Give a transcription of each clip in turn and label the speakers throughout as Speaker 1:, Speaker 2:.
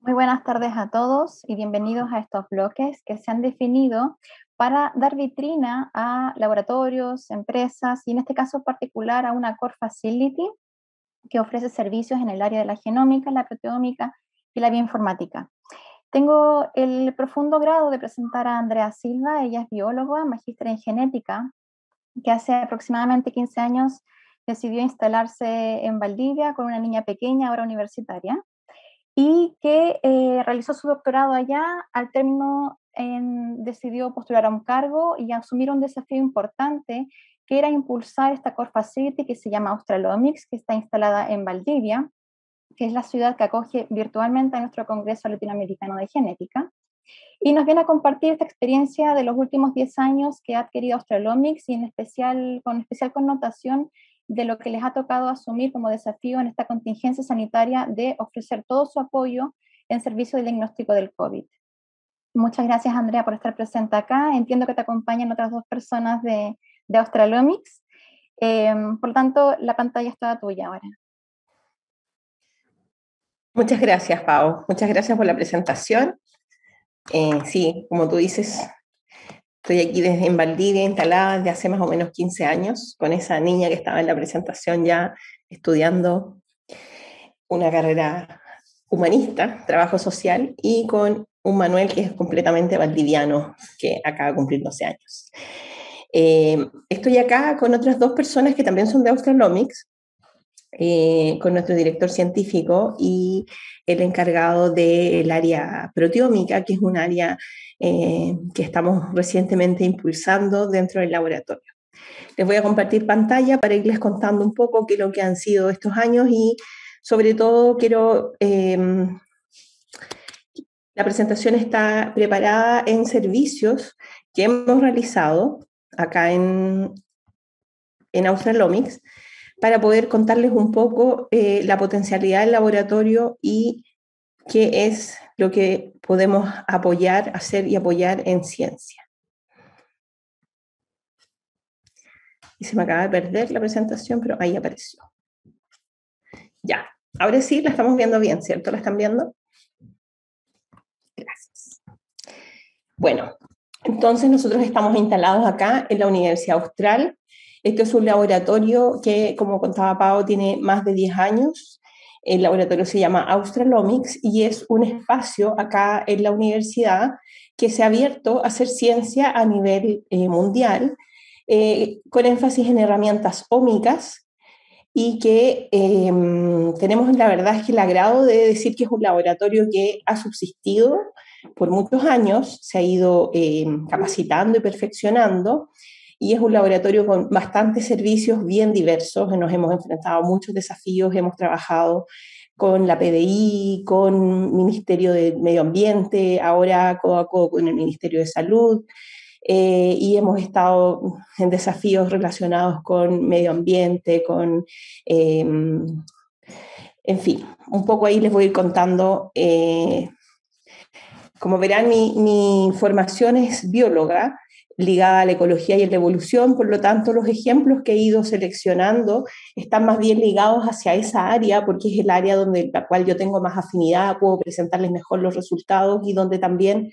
Speaker 1: Muy buenas tardes a todos y bienvenidos a estos bloques que se han definido para dar vitrina a laboratorios, empresas y en este caso particular a una core facility que ofrece servicios en el área de la genómica, la proteómica y la bioinformática. Tengo el profundo grado de presentar a Andrea Silva. Ella es bióloga, magíster en genética, que hace aproximadamente 15 años decidió instalarse en Valdivia con una niña pequeña, ahora universitaria, y que realizó su doctorado allá. Al término decidió postular a un cargo y asumir un desafío importante, que era impulsar esta core facility que se llama Australomics, que está instalada en Valdivia, que es la ciudad que acoge virtualmente a nuestro Congreso Latinoamericano de Genética, y nos viene a compartir esta experiencia de los últimos 10 años que ha adquirido Australomics y con especial connotación de lo que les ha tocado asumir como desafío en esta contingencia sanitaria de ofrecer todo su apoyo en servicio del diagnóstico del COVID. Muchas gracias, Andrea, por estar presente acá. Entiendo que te acompañan otras dos personas de Australomics. Por lo tanto, la pantalla es toda tuya ahora.
Speaker 2: Muchas gracias, Pau. Muchas gracias por la presentación. Sí, como tú dices, estoy aquí en Valdivia, instalada desde hace más o menos 15 años, con esa niña que estaba en la presentación ya estudiando una carrera humanista, trabajo social, y con un Manuel que es completamente valdiviano, que acaba de cumplir 12 años. Estoy acá con otras dos personas que también son de Australomics, con nuestro director científico y el encargado del área proteómica, que es un área que estamos recientemente impulsando dentro del laboratorio. Les voy a compartir pantalla para irles contando un poco qué es lo que han sido estos años y sobre todo la presentación está preparada en servicios que hemos realizado acá en Australomics, para poder contarles un poco la potencialidad del laboratorio y qué es lo que podemos apoyar, hacer y apoyar en ciencia. Y se me acaba de perder la presentación, pero ahí apareció. Ya, ahora sí la estamos viendo bien, ¿cierto? ¿La están viendo? Gracias. Bueno, entonces nosotros estamos instalados acá en la Universidad Austral. Este es un laboratorio que, como contaba Pau, tiene más de 10 años. El laboratorio se llama Australomics y es un espacio acá en la universidad que se ha abierto a hacer ciencia a nivel mundial, con énfasis en herramientas ómicas, y que tenemos la verdad es que el agrado de decir que es un laboratorio que ha subsistido por muchos años, se ha ido capacitando y perfeccionando, y es un laboratorio con bastantes servicios bien diversos. Nos hemos enfrentado a muchos desafíos, hemos trabajado con la PDI, con Ministerio de Medio Ambiente, ahora codo a codo con el Ministerio de Salud, y hemos estado en desafíos relacionados con medio ambiente, en fin, un poco ahí les voy a ir contando. Como verán, mi formación es bióloga, ligada a la ecología y a la evolución, por lo tanto los ejemplos que he ido seleccionando están más bien ligados hacia esa área, porque es el área donde la cual yo tengo más afinidad, puedo presentarles mejor los resultados y donde también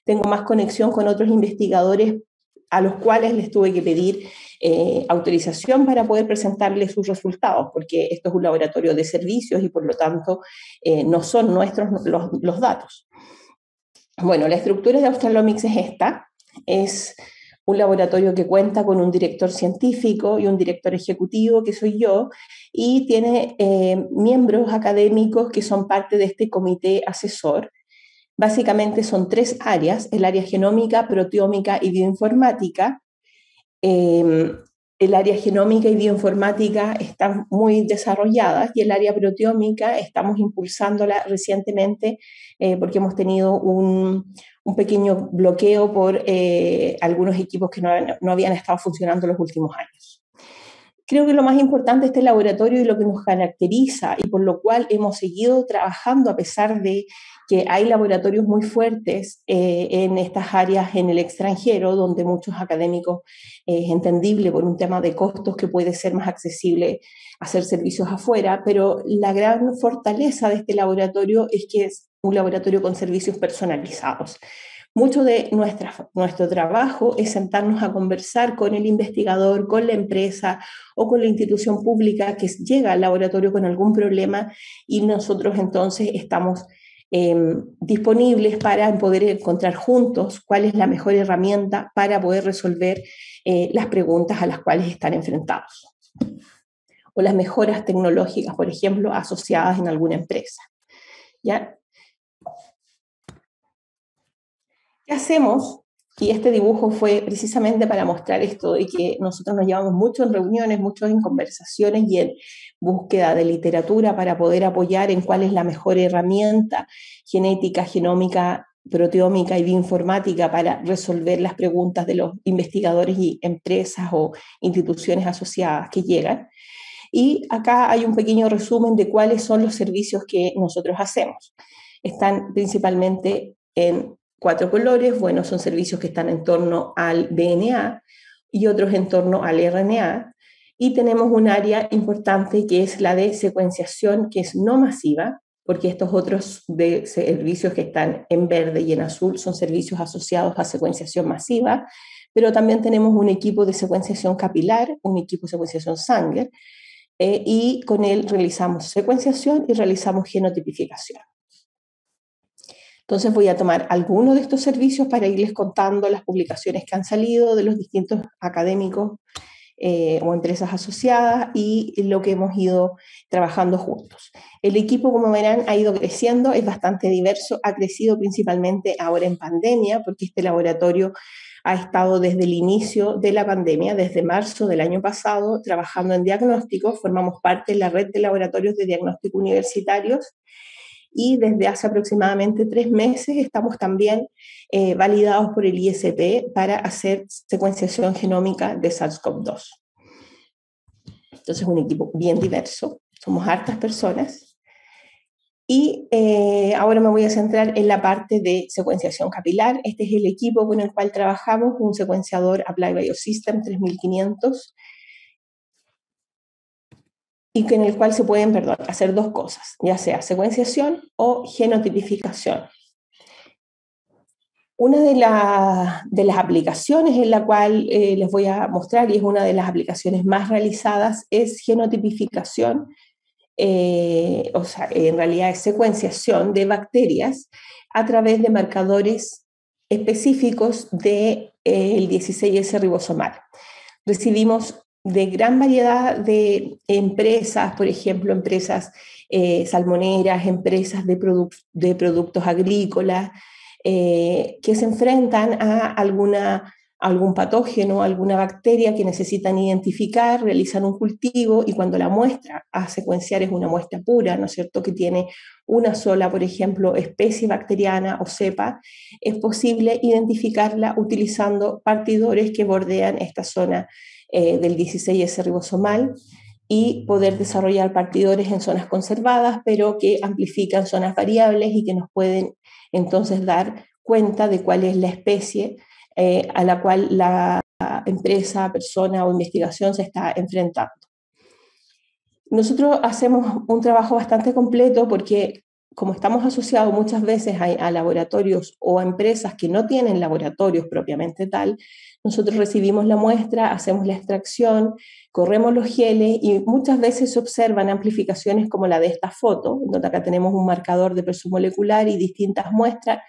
Speaker 2: tengo más conexión con otros investigadores a los cuales les tuve que pedir autorización para poder presentarles sus resultados, porque esto es un laboratorio de servicios y por lo tanto no son nuestros los datos. Bueno, la estructura de Australomics es esta. Es un laboratorio que cuenta con un director científico y un director ejecutivo, que soy yo, y tiene miembros académicos que son parte de este comité asesor. Básicamente son tres áreas: el área genómica, proteómica y bioinformática. El área genómica y bioinformática están muy desarrolladas y el área proteómica estamos impulsándola recientemente porque hemos tenido un pequeño bloqueo por algunos equipos que no habían estado funcionando los últimos años. Creo que lo más importante de este laboratorio y lo que nos caracteriza y por lo cual hemos seguido trabajando a pesar de que hay laboratorios muy fuertes en estas áreas en el extranjero, donde muchos académicos es entendible por un tema de costos que puede ser más accesible hacer servicios afuera, pero la gran fortaleza de este laboratorio es que un laboratorio con servicios personalizados. Mucho de nuestro trabajo es sentarnos a conversar con el investigador, con la empresa o con la institución pública que llega al laboratorio con algún problema, y nosotros entonces estamos disponibles para poder encontrar juntos cuál es la mejor herramienta para poder resolver las preguntas a las cuales están enfrentados, o las mejoras tecnológicas, por ejemplo, asociadas en alguna empresa. ¿Ya? ¿Qué hacemos? Y este dibujo fue precisamente para mostrar esto, y que nosotros nos llevamos mucho en reuniones, mucho en conversaciones y en búsqueda de literatura para poder apoyar en cuál es la mejor herramienta genética, genómica, proteómica y bioinformática para resolver las preguntas de los investigadores y empresas o instituciones asociadas que llegan. Y acá hay un pequeño resumen de cuáles son los servicios que nosotros hacemos. Están principalmente en 4 colores. Bueno, son servicios que están en torno al DNA y otros en torno al RNA. Y tenemos un área importante que es la de secuenciación, que es no masiva, porque estos otros de servicios que están en verde y en azul son servicios asociados a secuenciación masiva, pero también tenemos un equipo de secuenciación capilar, un equipo de secuenciación Sanger, y con él realizamos secuenciación y realizamos genotipificación. Entonces voy a tomar algunos de estos servicios para irles contando las publicaciones que han salido de los distintos académicos o empresas asociadas y lo que hemos ido trabajando juntos. El equipo, como verán, ha ido creciendo, es bastante diverso, ha crecido principalmente ahora en pandemia, porque este laboratorio ha estado desde el inicio de la pandemia, desde marzo del año pasado, trabajando en diagnóstico. Formamos parte de la red de laboratorios de diagnóstico universitarios, y desde hace aproximadamente 3 meses estamos también validados por el ISP para hacer secuenciación genómica de SARS-CoV-2. Entonces, un equipo bien diverso, somos hartas personas. Y ahora me voy a centrar en la parte de secuenciación capilar. Este es el equipo con el cual trabajamos, un secuenciador Applied Biosystem 3500, y en el cual se pueden, hacer 2 cosas, ya sea secuenciación o genotipificación. Una de las aplicaciones en la cual les voy a mostrar, y es una de las aplicaciones más realizadas, es genotipificación, o sea, en realidad es secuenciación de bacterias a través de marcadores específicos del 16S ribosomal. Recibimos de gran variedad de empresas, por ejemplo, empresas salmoneras, empresas de productos agrícolas, que se enfrentan a algún patógeno, alguna bacteria que necesitan identificar, realizan un cultivo, y cuando la muestra a secuenciar es una muestra pura, ¿no es cierto?, que tiene una sola, por ejemplo, especie bacteriana o cepa, es posible identificarla utilizando partidores que bordean esta zona del 16S ribosomal, y poder desarrollar partidores en zonas conservadas, pero que amplifican zonas variables y que nos pueden entonces dar cuenta de cuál es la especie a la cual la empresa, persona o investigación se está enfrentando. Nosotros hacemos un trabajo bastante completo porque, como estamos asociados muchas veces a laboratorios o a empresas que no tienen laboratorios propiamente tal, nosotros recibimos la muestra, hacemos la extracción, corremos los geles, y muchas veces se observan amplificaciones como la de esta foto, donde acá tenemos un marcador de peso molecular y distintas muestras,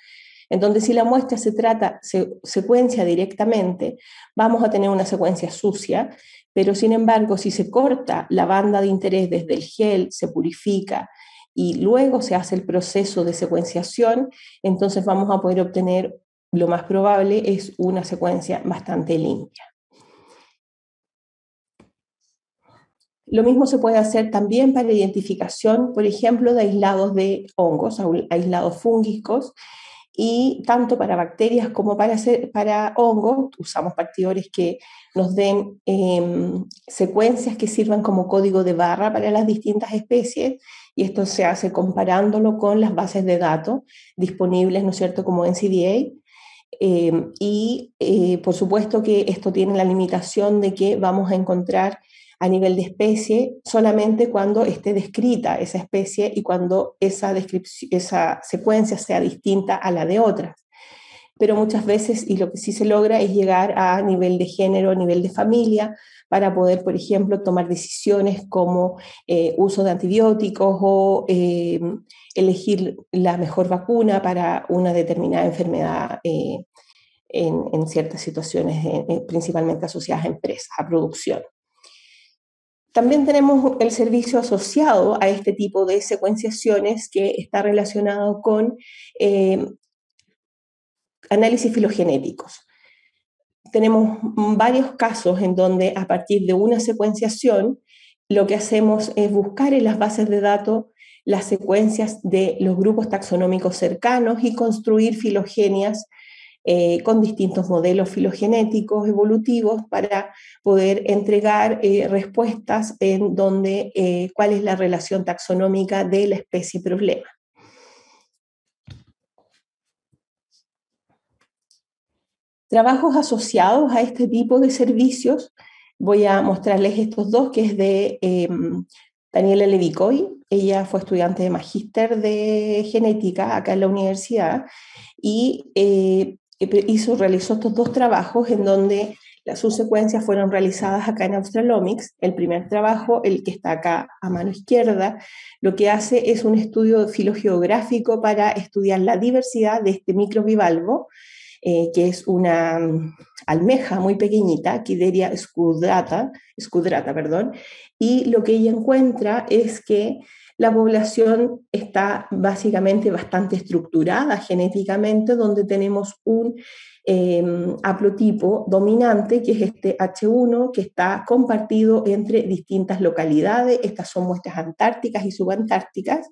Speaker 2: en donde si la muestra se secuencia directamente, vamos a tener una secuencia sucia, pero sin embargo, si se corta la banda de interés desde el gel, se purifica y luego se hace el proceso de secuenciación, entonces vamos a poder obtener, lo más probable es una secuencia bastante limpia. Lo mismo se puede hacer también para identificación, por ejemplo, de aislados de hongos, aislados fúngicos, y tanto para bacterias como para hongos usamos partidores que nos den secuencias que sirvan como código de barra para las distintas especies, y esto se hace comparándolo con las bases de datos disponibles, ¿no es cierto?, como NCDA. Por supuesto que esto tiene la limitación de que vamos a encontrar a nivel de especie solamente cuando esté descrita esa especie y cuando esa secuencia sea distinta a la de otras. Pero muchas veces, y lo que sí se logra es llegar a nivel de género, a nivel de familia, para poder, por ejemplo, tomar decisiones como uso de antibióticos o elegir la mejor vacuna para una determinada enfermedad en ciertas situaciones, principalmente asociadas a empresas, a producción. También tenemos el servicio asociado a este tipo de secuenciaciones que está relacionado con análisis filogenéticos. Tenemos varios casos en donde a partir de una secuenciación lo que hacemos es buscar en las bases de datos las secuencias de los grupos taxonómicos cercanos y construir filogenias con distintos modelos filogenéticos evolutivos para poder entregar respuestas en donde cuál es la relación taxonómica de la especie problema. Trabajos asociados a este tipo de servicios, voy a mostrarles estos dos, que es de Daniela Levicoy. Ella fue estudiante de magíster de genética acá en la universidad y realizó estos dos trabajos en donde las subsecuencias fueron realizadas acá en Australomics. El primer trabajo, el que está acá a mano izquierda, lo que hace es un estudio filogeográfico para estudiar la diversidad de este microbivalvo, que es una almeja muy pequeñita, Quideria scudrata, y lo que ella encuentra es que la población está básicamente bastante estructurada genéticamente, donde tenemos un haplotipo dominante, que es este H1, que está compartido entre distintas localidades. Estas son muestras antárticas y subantárticas,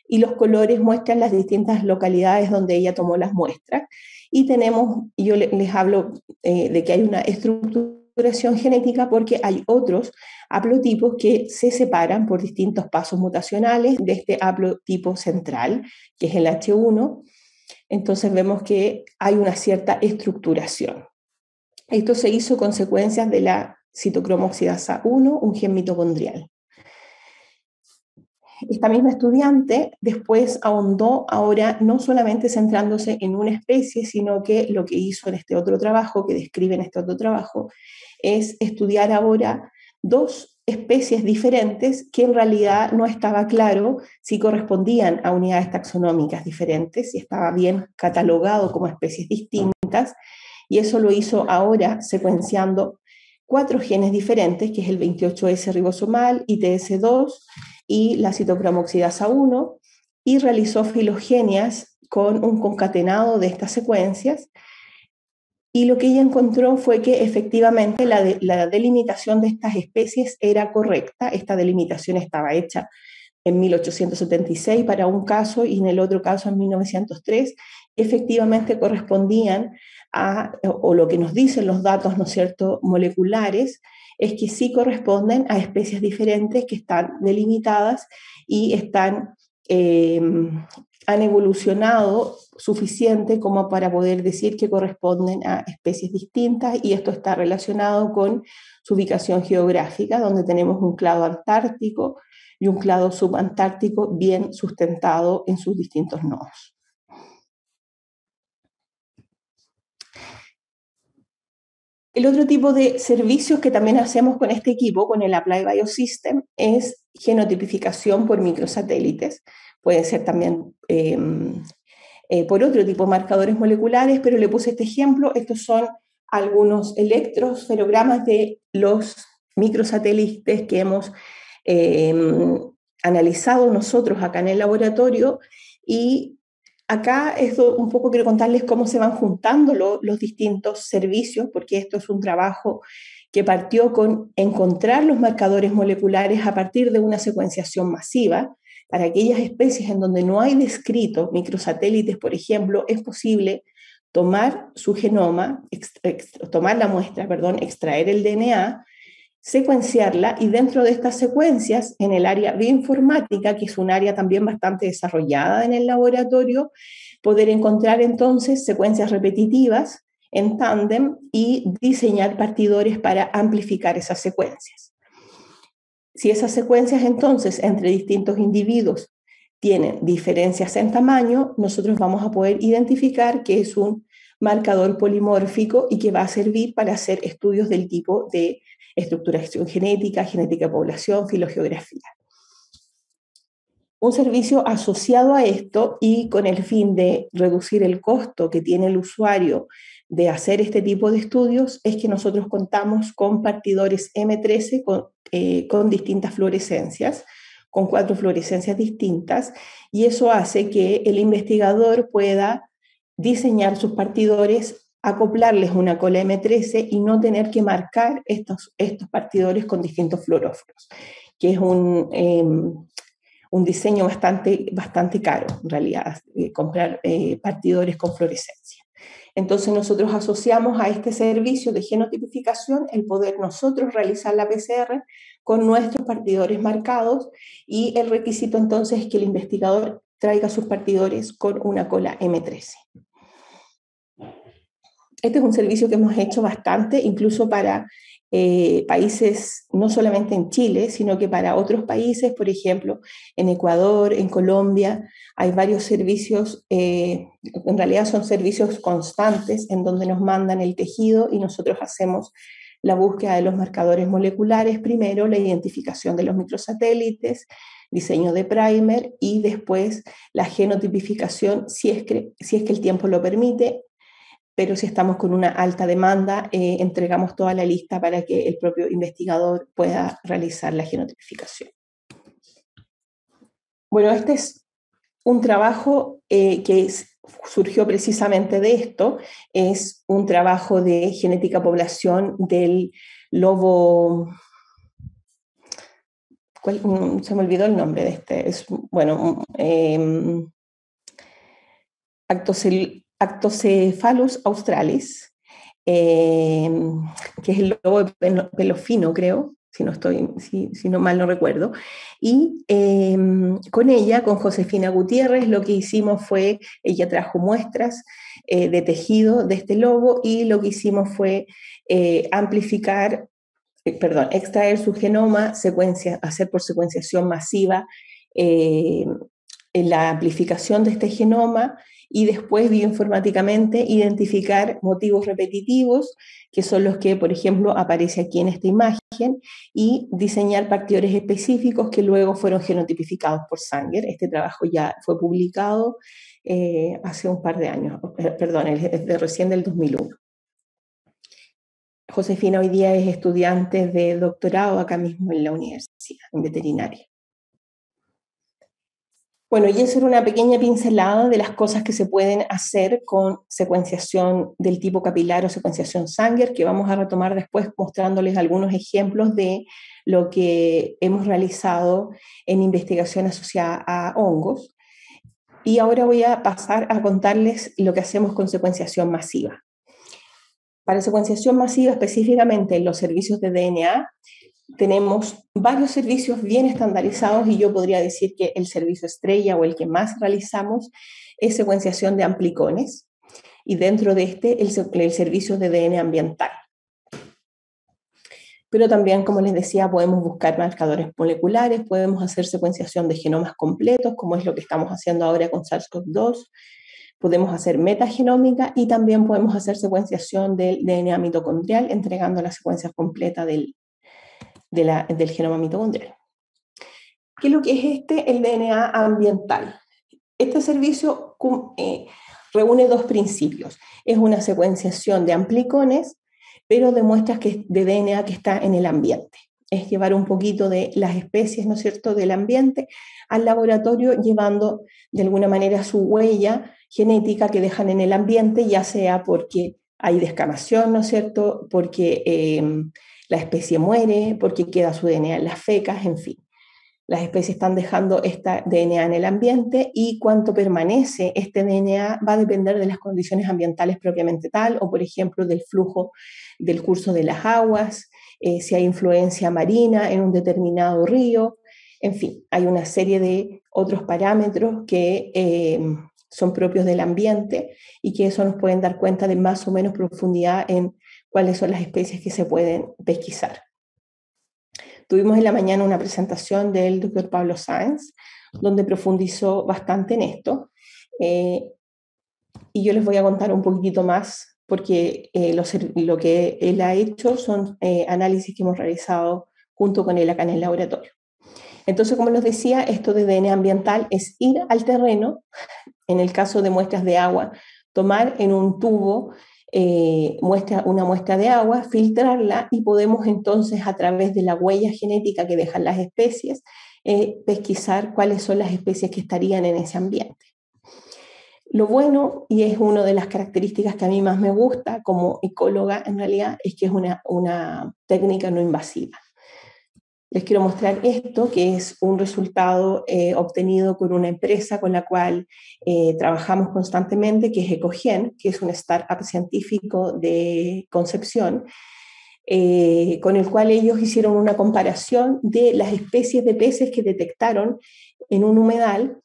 Speaker 2: y los colores muestran las distintas localidades donde ella tomó las muestras. Y yo les hablo de que hay una estructuración genética porque hay otros haplotipos que se separan por distintos pasos mutacionales de este haplotipo central, que es el H1. Entonces vemos que hay una cierta estructuración. Esto se hizo con secuencias de la citocromo oxidasa 1, un gen mitocondrial. Esta misma estudiante después ahondó ahora no solamente centrándose en una especie, sino que lo que hizo en este otro trabajo, que describe en este otro trabajo, es estudiar ahora dos especies diferentes que en realidad no estaba claro si correspondían a unidades taxonómicas diferentes, si estaba bien catalogado como especies distintas, y eso lo hizo ahora secuenciando 4 genes diferentes, que es el 28S ribosomal, ITS2 y la citocromo oxidasa 1, y realizó filogenias con un concatenado de estas secuencias, y lo que ella encontró fue que efectivamente la delimitación de estas especies era correcta. Esta delimitación estaba hecha en 1876 para un caso y en el otro caso en 1903, efectivamente correspondían o lo que nos dicen los datos, ¿no es cierto?, moleculares, es que sí corresponden a especies diferentes que están delimitadas y han evolucionado suficiente como para poder decir que corresponden a especies distintas, y esto está relacionado con su ubicación geográfica, donde tenemos un clado antártico y un clado subantártico bien sustentado en sus distintos nodos. El otro tipo de servicios que también hacemos con este equipo, con el Applied Biosystem, es genotipificación por microsatélites. Puede ser también por otro tipo de marcadores moleculares, pero le puse este ejemplo. Estos son algunos electroesferogramas de los microsatélites que hemos analizado nosotros acá en el laboratorio, y acá un poco quiero contarles cómo se van juntando los distintos servicios, porque esto es un trabajo que partió con encontrar los marcadores moleculares a partir de una secuenciación masiva. Para aquellas especies en donde no hay descrito microsatélites, por ejemplo, es posible tomar su genoma, tomar la muestra, extraer el DNA, secuenciarla, y dentro de estas secuencias, en el área bioinformática, que es un área también bastante desarrollada en el laboratorio, poder encontrar entonces secuencias repetitivas en tándem y diseñar partidores para amplificar esas secuencias. Si esas secuencias entonces entre distintos individuos tienen diferencias en tamaño, nosotros vamos a poder identificar que es un marcador polimórfico y que va a servir para hacer estudios del tipo de estructuración genética, genética de población, filogeografía. Un servicio asociado a esto y con el fin de reducir el costo que tiene el usuario de hacer este tipo de estudios es que nosotros contamos con partidores M13 con distintas fluorescencias, con 4 fluorescencias distintas, y eso hace que el investigador pueda diseñar sus partidores, acoplarles una cola M13 y no tener que marcar estos partidores con distintos fluoróforos, que es un diseño bastante caro, en realidad, comprar partidores con fluorescencia. Entonces nosotros asociamos a este servicio de genotipificación el poder nosotros realizar la PCR con nuestros partidores marcados, y el requisito entonces es que el investigador traiga sus partidores con una cola M13. Este es un servicio que hemos hecho bastante, incluso para países, no solamente en Chile, sino que para otros países, por ejemplo, en Ecuador, en Colombia, hay varios servicios, en realidad son servicios constantes en donde nos mandan el tejido y nosotros hacemos la búsqueda de los marcadores moleculares, primero la identificación de los microsatélites, diseño de primer y después la genotipificación si es que el tiempo lo permite. Pero si estamos con una alta demanda, entregamos toda la lista para que el propio investigador pueda realizar la genotipificación. Bueno, este es un trabajo que surgió precisamente de esto, es un trabajo de genética población del lobo, se me olvidó el nombre de este, es, bueno, Actocephalus australis, que es el lobo de pelo fino, creo, si no mal no recuerdo. Y con ella, con Josefina Gutiérrez, lo que hicimos fue, ella trajo muestras de tejido de este lobo y lo que hicimos fue extraer su genoma, hacer por secuenciación masiva la amplificación de este genoma y después bioinformáticamente identificar motivos repetitivos, que son los que, por ejemplo, aparece aquí en esta imagen, y diseñar partidores específicos que luego fueron genotipificados por Sanger. Este trabajo ya fue publicado hace un par de años, perdón, es recién del 2001. Josefina hoy día es estudiante de doctorado acá mismo en la universidad, en veterinaria. Bueno, y eso era una pequeña pincelada de las cosas que se pueden hacer con secuenciación del tipo capilar o secuenciación Sanger, que vamos a retomar después mostrándoles algunos ejemplos de lo que hemos realizado en investigación asociada a hongos. Y ahora voy a pasar a contarles lo que hacemos con secuenciación masiva. Para secuenciación masiva, específicamente en los servicios de DNA, tenemos varios servicios bien estandarizados y yo podría decir que el servicio estrella o el que más realizamos es secuenciación de amplicones y dentro de este el servicio de DNA ambiental. Pero también, como les decía, podemos buscar marcadores moleculares, podemos hacer secuenciación de genomas completos, como es lo que estamos haciendo ahora con SARS-CoV-2, podemos hacer metagenómica y también podemos hacer secuenciación del DNA mitocondrial, entregando la secuencia completa del genoma mitocondrial. ¿Qué es lo que es el DNA ambiental? Este servicio reúne dos principios. Es una secuenciación de amplicones, pero de muestras de DNA que está en el ambiente. Es llevar un poquito de las especies, ¿no es cierto?, del ambiente al laboratorio, llevando de alguna manera su huella genética que dejan en el ambiente, ya sea porque hay descamación, ¿no es cierto?, porque la especie muere, porque queda su DNA en las fecas, en fin. Las especies están dejando esta DNA en el ambiente y cuánto permanece este DNA va a depender de las condiciones ambientales propiamente tal, o por ejemplo del flujo del curso de las aguas, si hay influencia marina en un determinado río, en fin, hay una serie de otros parámetros que son propios del ambiente y que eso nos pueden dar cuenta de más o menos profundidad en cuáles son las especies que se pueden pesquisar. Tuvimos en la mañana una presentación del doctor Pablo Sáenz, donde profundizó bastante en esto. Y yo les voy a contar un poquitito más, porque lo que él ha hecho son análisis que hemos realizado junto con él acá en el laboratorio. Entonces, como les decía, esto de DNA ambiental es ir al terreno, en el caso de muestras de agua, tomar en un tubo una muestra de agua, filtrarla y podemos entonces a través de la huella genética que dejan las especies, pesquisar cuáles son las especies que estarían en ese ambiente. Lo bueno, y es una de las características que a mí más me gusta como ecóloga en realidad, es que es una técnica no invasiva. Les quiero mostrar esto, que es un resultado obtenido con una empresa con la cual trabajamos constantemente, que es Ecogen, que es un startup científico de Concepción, con el cual ellos hicieron una comparación de las especies de peces que detectaron en un humedal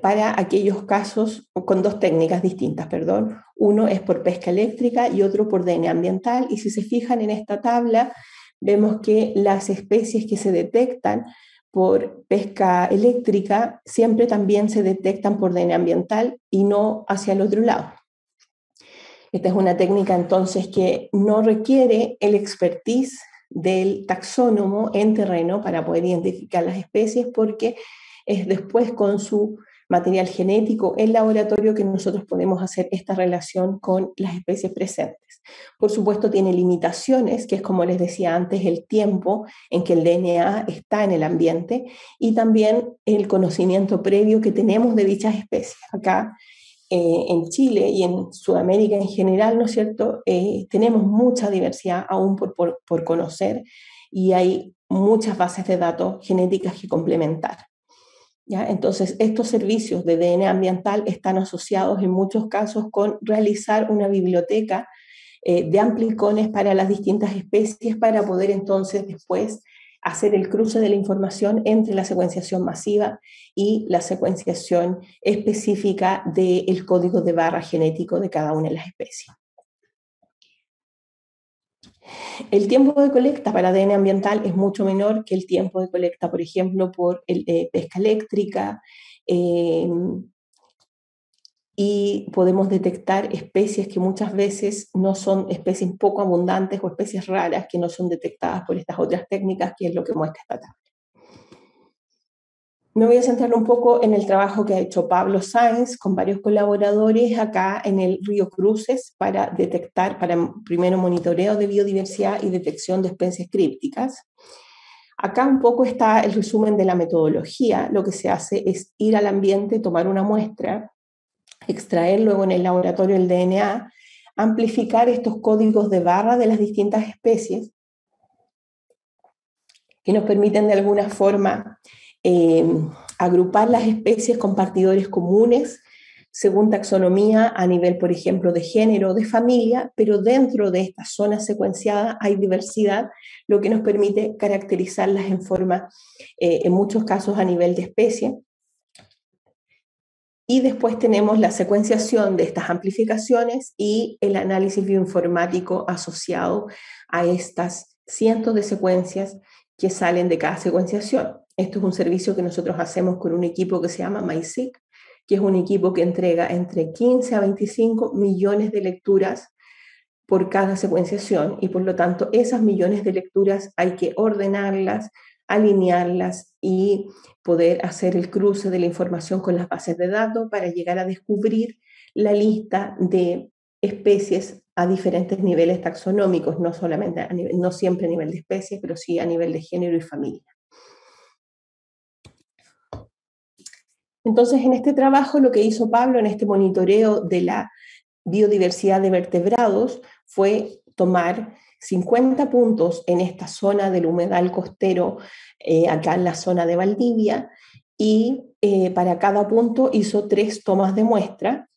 Speaker 2: para aquellos casos con dos técnicas distintas, perdón. Uno es por pesca eléctrica y otro por DNA ambiental. Y si se fijan en esta tabla, vemos que las especies que se detectan por pesca eléctrica siempre también se detectan por DNA ambiental y no hacia el otro lado. Esta es una técnica entonces que no requiere el expertise del taxónomo en terreno para poder identificar las especies, porque es después con su material genético en laboratorio que nosotros podemos hacer esta relación con las especies presentes. Por supuesto tiene limitaciones, que es como les decía antes, el tiempo en que el DNA está en el ambiente y también el conocimiento previo que tenemos de dichas especies. Acá en Chile y en Sudamérica en general, ¿no es cierto? Tenemos mucha diversidad aún por conocer y hay muchas bases de datos genéticas que complementar. ¿Ya? Entonces, estos servicios de DNA ambiental están asociados en muchos casos con realizar una biblioteca de amplicones para las distintas especies para poder entonces después hacer el cruce de la información entre la secuenciación masiva y la secuenciación específica del código de barra genético de cada una de las especies. El tiempo de colecta para ADN ambiental es mucho menor que el tiempo de colecta, por ejemplo, por pesca eléctrica, y podemos detectar especies que muchas veces no son especies poco abundantes o especies raras que no son detectadas por estas otras técnicas, que es lo que muestra esta tabla. Me voy a centrar un poco en el trabajo que ha hecho Pablo Sáenz con varios colaboradores acá en el río Cruces para detectar, para primero monitoreo de biodiversidad y detección de especies crípticas. Acá un poco está el resumen de la metodología. Lo que se hace es ir al ambiente, tomar una muestra, extraer luego en el laboratorio el DNA, amplificar estos códigos de barra de las distintas especies que nos permiten de alguna forma agrupar las especies con partidores comunes según taxonomía a nivel, por ejemplo, de género o de familia, pero dentro de esta zona secuenciada hay diversidad, lo que nos permite caracterizarlas en forma, en muchos casos a nivel de especie. Y después tenemos la secuenciación de estas amplificaciones y el análisis bioinformático asociado a estas cientos de secuencias que salen de cada secuenciación. Esto es un servicio que nosotros hacemos con un equipo que se llama MySeq, que es un equipo que entrega entre 15 a 25 millones de lecturas por cada secuenciación y por lo tanto esas millones de lecturas hay que ordenarlas, alinearlas y poder hacer el cruce de la información con las bases de datos para llegar a descubrir la lista de especies a diferentes niveles taxonómicos, no solamente a nivel, no siempre a nivel de especies, pero sí a nivel de género y familia. Entonces, en este trabajo lo que hizo Pablo en este monitoreo de la biodiversidad de vertebrados fue tomar 50 puntos en esta zona del humedal costero, acá en la zona de Valdivia, y para cada punto hizo 3 tomas de muestra.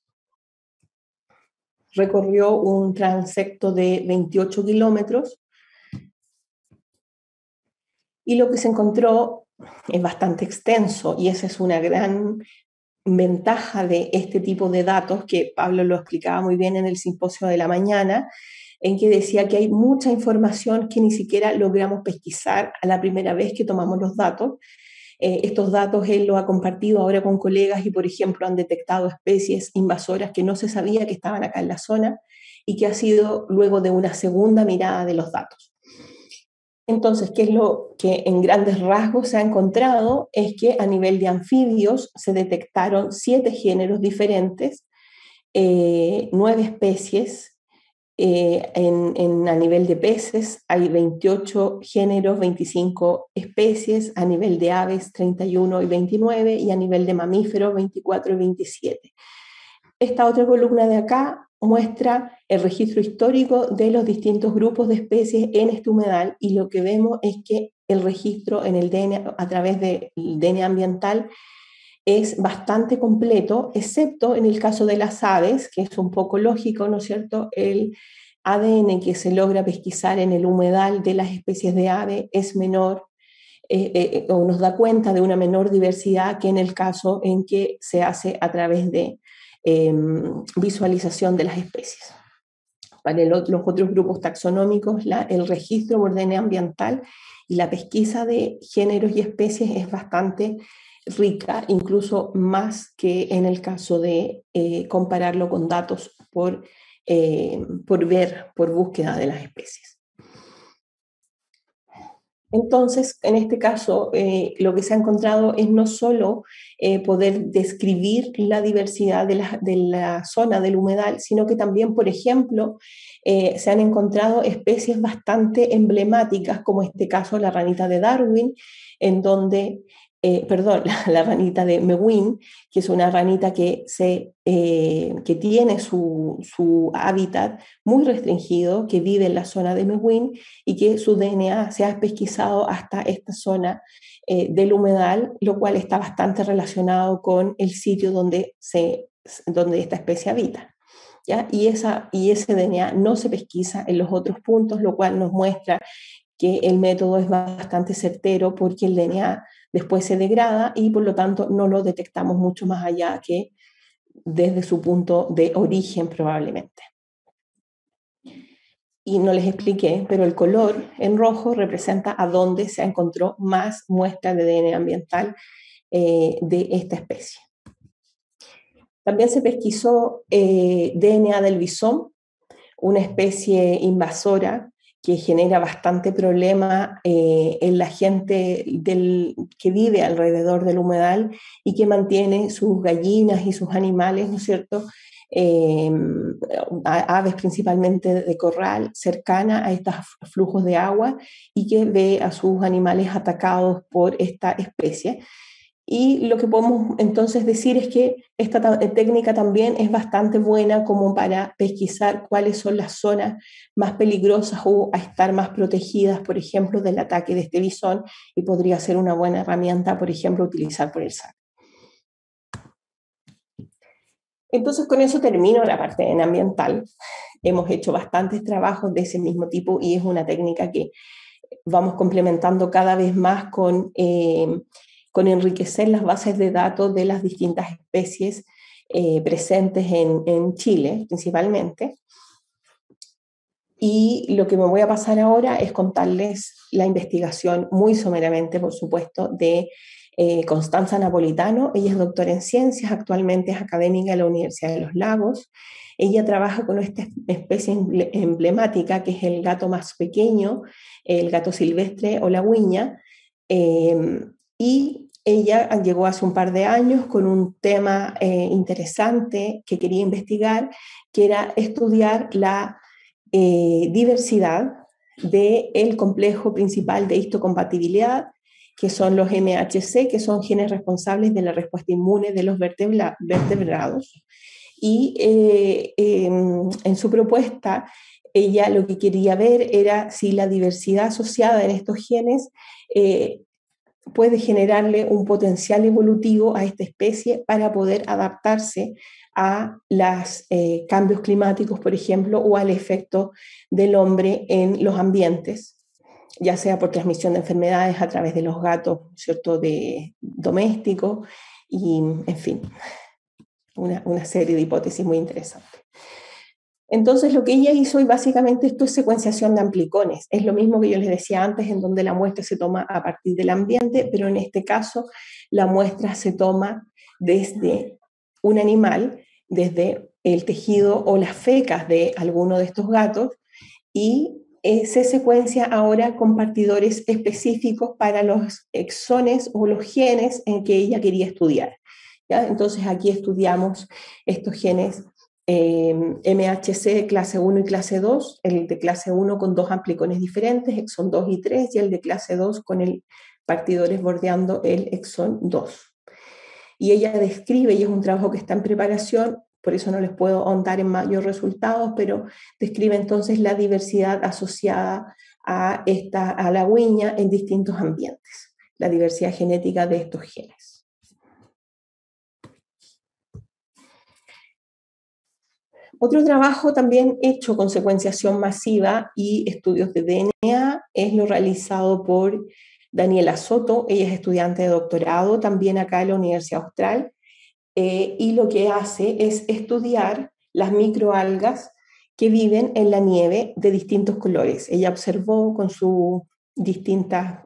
Speaker 2: Recorrió un transecto de 28 kilómetros y lo que se encontró es bastante extenso y esa es una gran ventaja de este tipo de datos que Pablo lo explicaba muy bien en el simposio de la mañana, en que decía que hay mucha información que ni siquiera logramos pesquisar a la primera vez que tomamos los datos. Estos datos él los ha compartido ahora con colegas y, por ejemplo, han detectado especies invasoras que no se sabía que estaban acá en la zona y que ha sido luego de una segunda mirada de los datos. Entonces, ¿qué es lo que en grandes rasgos se ha encontrado? Es que a nivel de anfibios se detectaron 7 géneros diferentes, 9 especies. A nivel de peces hay 28 géneros, 25 especies, a nivel de aves 31 y 29 y a nivel de mamíferos 24 y 27. Esta otra columna de acá muestra el registro histórico de los distintos grupos de especies en este humedal y lo que vemos es que el registro en el DNA, a través del DNA ambiental, es bastante completo, excepto en el caso de las aves, que es un poco lógico, ¿no es cierto? El ADN que se logra pesquisar en el humedal de las especies de ave es menor, o nos da cuenta de una menor diversidad que en el caso en que se hace a través de visualización de las especies. Para los otros grupos taxonómicos, el registro por DNA ambiental y la pesquisa de géneros y especies es bastante rica, incluso más que en el caso de compararlo con datos por búsqueda de las especies. Entonces, en este caso, lo que se ha encontrado es no solo poder describir la diversidad de la zona del humedal, sino que también, por ejemplo, se han encontrado especies bastante emblemáticas, como este caso la ranita de Darwin, en donde, la ranita de Mewin, que es una ranita que tiene su hábitat muy restringido, que vive en la zona de Mewin y que su DNA se ha pesquisado hasta esta zona del humedal, lo cual está bastante relacionado con el sitio donde esta especie habita. ¿Ya? Y ese DNA no se pesquisa en los otros puntos, lo cual nos muestra que el método es bastante certero porque el DNA después se degrada y por lo tanto no lo detectamos mucho más allá que desde su punto de origen probablemente. Y no les expliqué, pero el color en rojo representa a dónde se encontró más muestras de DNA ambiental de esta especie. También se pesquisó DNA del bisón, una especie invasora que genera bastante problema en la gente que vive alrededor del humedal y que mantiene sus gallinas y sus animales, ¿no es cierto?, aves principalmente de corral, cercana a estos flujos de agua y que ve a sus animales atacados por esta especie. Y lo que podemos entonces decir es que esta técnica también es bastante buena como para pesquisar cuáles son las zonas más peligrosas o a estar más protegidas, por ejemplo, del ataque de este bisón, y podría ser una buena herramienta, por ejemplo, utilizar por el SAC. Entonces, con eso termino la parte ambiental. Hemos hecho bastantes trabajos de ese mismo tipo y es una técnica que vamos complementando cada vez más con enriquecer las bases de datos de las distintas especies presentes en Chile, principalmente. Y lo que me voy a pasar ahora es contarles la investigación, muy someramente, por supuesto, de Constanza Napolitano. Ella es doctora en ciencias, actualmente es académica de la Universidad de los Lagos. Ella trabaja con esta especie emblemática, que es el gato más pequeño, el gato silvestre o la huiña, y ella llegó hace un par de años con un tema interesante que quería investigar, que era estudiar la diversidad del complejo principal de histocompatibilidad, que son los MHC, que son genes responsables de la respuesta inmune de los vertebrados. Y en su propuesta, ella lo que quería ver era si la diversidad asociada en estos genes puede generarle un potencial evolutivo a esta especie para poder adaptarse a los cambios climáticos, por ejemplo, o al efecto del hombre en los ambientes, ya sea por transmisión de enfermedades a través de los gatos, ¿cierto?, domésticos, y en fin, una serie de hipótesis muy interesantes. Entonces lo que ella hizo, y básicamente esto es secuenciación de amplicones, es lo mismo que yo les decía antes, en donde la muestra se toma a partir del ambiente, pero en este caso la muestra se toma desde un animal, desde el tejido o las fecas de alguno de estos gatos, y se secuencia ahora con partidores específicos para los exones o los genes en que ella quería estudiar. ¿Ya? Entonces aquí estudiamos estos genes MHC clase 1 y clase 2, el de clase 1 con dos amplicones diferentes, exón 2 y 3, y el de clase 2 con el partidores bordeando el exón 2. Y ella describe, y es un trabajo que está en preparación, por eso no les puedo ahondar en mayores resultados, pero describe entonces la diversidad asociada a la huiña en distintos ambientes, la diversidad genética de estos genes. Otro trabajo también hecho con secuenciación masiva y estudios de DNA es lo realizado por Daniela Soto. Ella es estudiante de doctorado también acá en la Universidad Austral, y lo que hace es estudiar las microalgas que viven en la nieve de distintos colores. Ella observó con sus distintas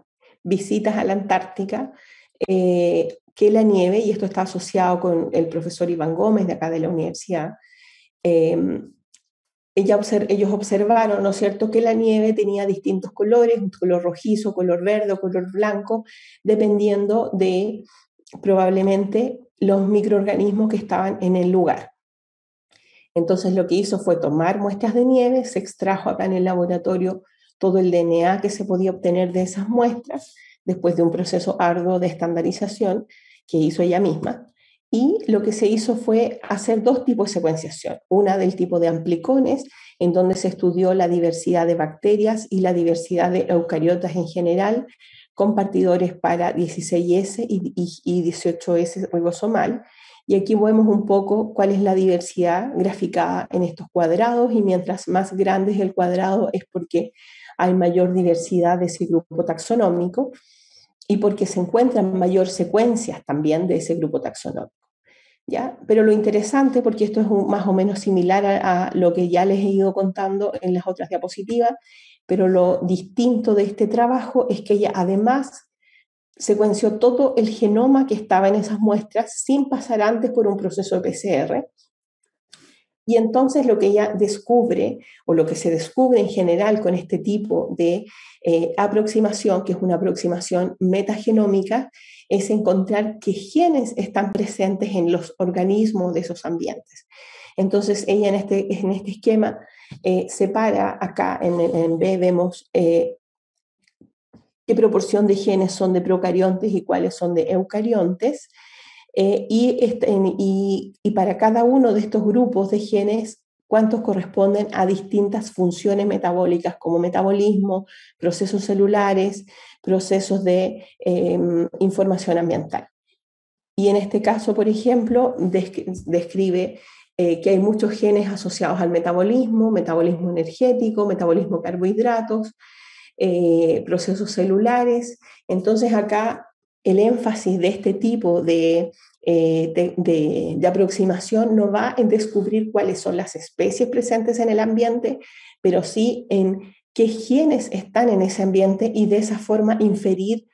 Speaker 2: visitas a la Antártica que la nieve, y esto está asociado con el profesor Iván Gómez de acá de la universidad, ellos observaron, ¿no es cierto?, que la nieve tenía distintos colores, un color rojizo, color verde o color blanco, dependiendo de probablemente los microorganismos que estaban en el lugar. Entonces lo que hizo fue tomar muestras de nieve, se extrajo acá en el laboratorio todo el DNA que se podía obtener de esas muestras, después de un proceso arduo de estandarización que hizo ella misma. Y lo que se hizo fue hacer dos tipos de secuenciación, una del tipo de amplicones, en donde se estudió la diversidad de bacterias y la diversidad de eucariotas en general, con partidores para 16S y 18S ribosomal. Y aquí vemos un poco cuál es la diversidad graficada en estos cuadrados, y mientras más grande es el cuadrado es porque hay mayor diversidad de ese grupo taxonómico y porque se encuentran mayor secuencias también de ese grupo taxonómico. ¿Ya? Pero lo interesante, porque esto es más o menos similar a lo que ya les he ido contando en las otras diapositivas, pero lo distinto de este trabajo es que ella además secuenció todo el genoma que estaba en esas muestras sin pasar antes por un proceso de PCR. Y entonces lo que ella descubre, o lo que se descubre en general con este tipo de aproximación, que es una aproximación metagenómica, es encontrar qué genes están presentes en los organismos de esos ambientes. Entonces ella en este esquema separa acá en B, vemos qué proporción de genes son de procariontes y cuáles son de eucariontes. Y para cada uno de estos grupos de genes, cuántos corresponden a distintas funciones metabólicas como metabolismo, procesos celulares, procesos de información ambiental. Y en este caso, por ejemplo, describe que hay muchos genes asociados al metabolismo, metabolismo energético, metabolismo de carbohidratos, procesos celulares. Entonces acá el énfasis de este tipo de aproximación no va en descubrir cuáles son las especies presentes en el ambiente, pero sí en qué genes están en ese ambiente, y de esa forma inferir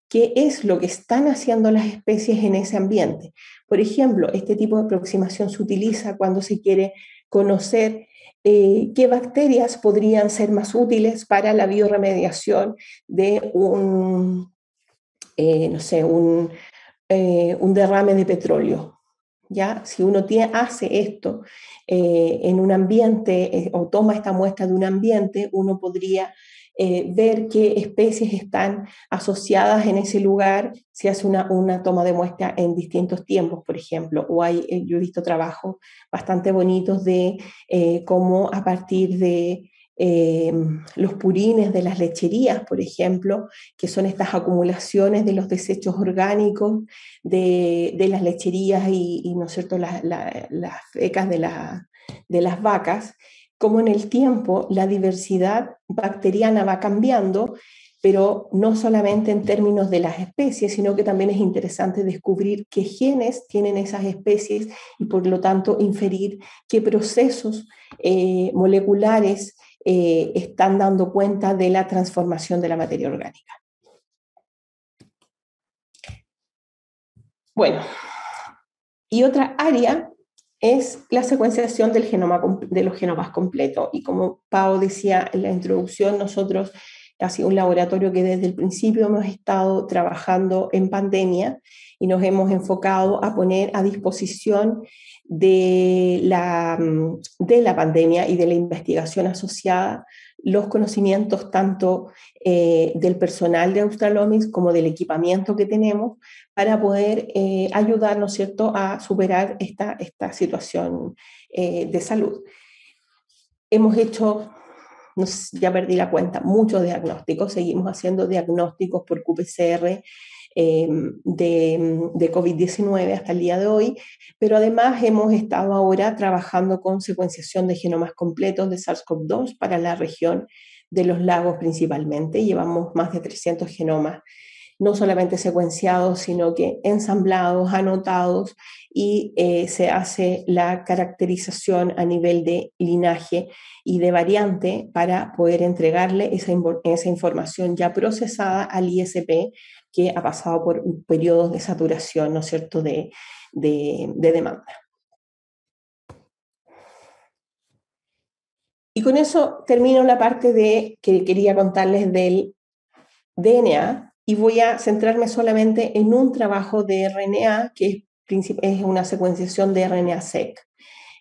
Speaker 2: qué es lo que están haciendo las especies en ese ambiente. Por ejemplo, este tipo de aproximación se utiliza cuando se quiere conocer qué bacterias podrían ser más útiles para la bioremediación de no sé, un derrame de petróleo. ¿Ya? Si uno hace esto en un ambiente o toma esta muestra de un ambiente, uno podría ver qué especies están asociadas en ese lugar, si hace una toma de muestra en distintos tiempos, por ejemplo. O yo he visto trabajos bastante bonitos de cómo a partir de los purines de las lecherías, por ejemplo, que son estas acumulaciones de los desechos orgánicos de las lecherías y ¿no es cierto?, las fecas de las vacas, como en el tiempo la diversidad bacteriana va cambiando, pero no solamente en términos de las especies, sino que también es interesante descubrir qué genes tienen esas especies y por lo tanto inferir qué procesos moleculares están dando cuenta de la transformación de la materia orgánica. Bueno, y otra área es la secuenciación del genoma, de los genomas completos. Y como Pau decía en la introducción, nosotros ha sido un laboratorio que desde el principio hemos estado trabajando en pandemia y nos hemos enfocado a poner a disposición de la pandemia y de la investigación asociada los conocimientos tanto del personal de Australomics como del equipamiento que tenemos para poder ayudar, ¿no es cierto?, a superar esta situación de salud. Hemos hecho, ya perdí la cuenta, muchos diagnósticos, seguimos haciendo diagnósticos por qPCR de COVID-19 hasta el día de hoy, pero además hemos estado ahora trabajando con secuenciación de genomas completos de SARS-CoV-2 para la región de los lagos principalmente. Llevamos más de 300 genomas, no solamente secuenciados, sino que ensamblados, anotados, y se hace la caracterización a nivel de linaje y de variante para poder entregarle esa información ya procesada al ISP, que ha pasado por periodos de saturación, ¿no es cierto?, de demanda. Y con eso termino la parte que quería contarles del DNA, y voy a centrarme solamente en un trabajo de RNA, que es una secuenciación de RNA-seq.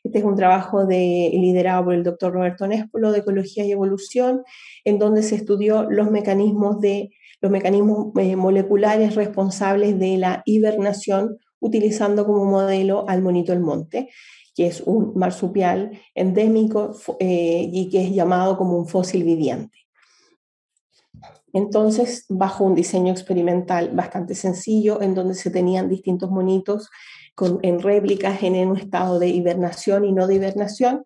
Speaker 2: Este es un trabajo liderado por el doctor Roberto Nespolo de Ecología y Evolución, en donde se estudió los mecanismos moleculares responsables de la hibernación, utilizando como modelo al monito del monte, que es un marsupial endémico y que es llamado como un fósil viviente. Entonces, bajo un diseño experimental bastante sencillo, en donde se tenían distintos monitos en réplicas en un estado de hibernación y no de hibernación,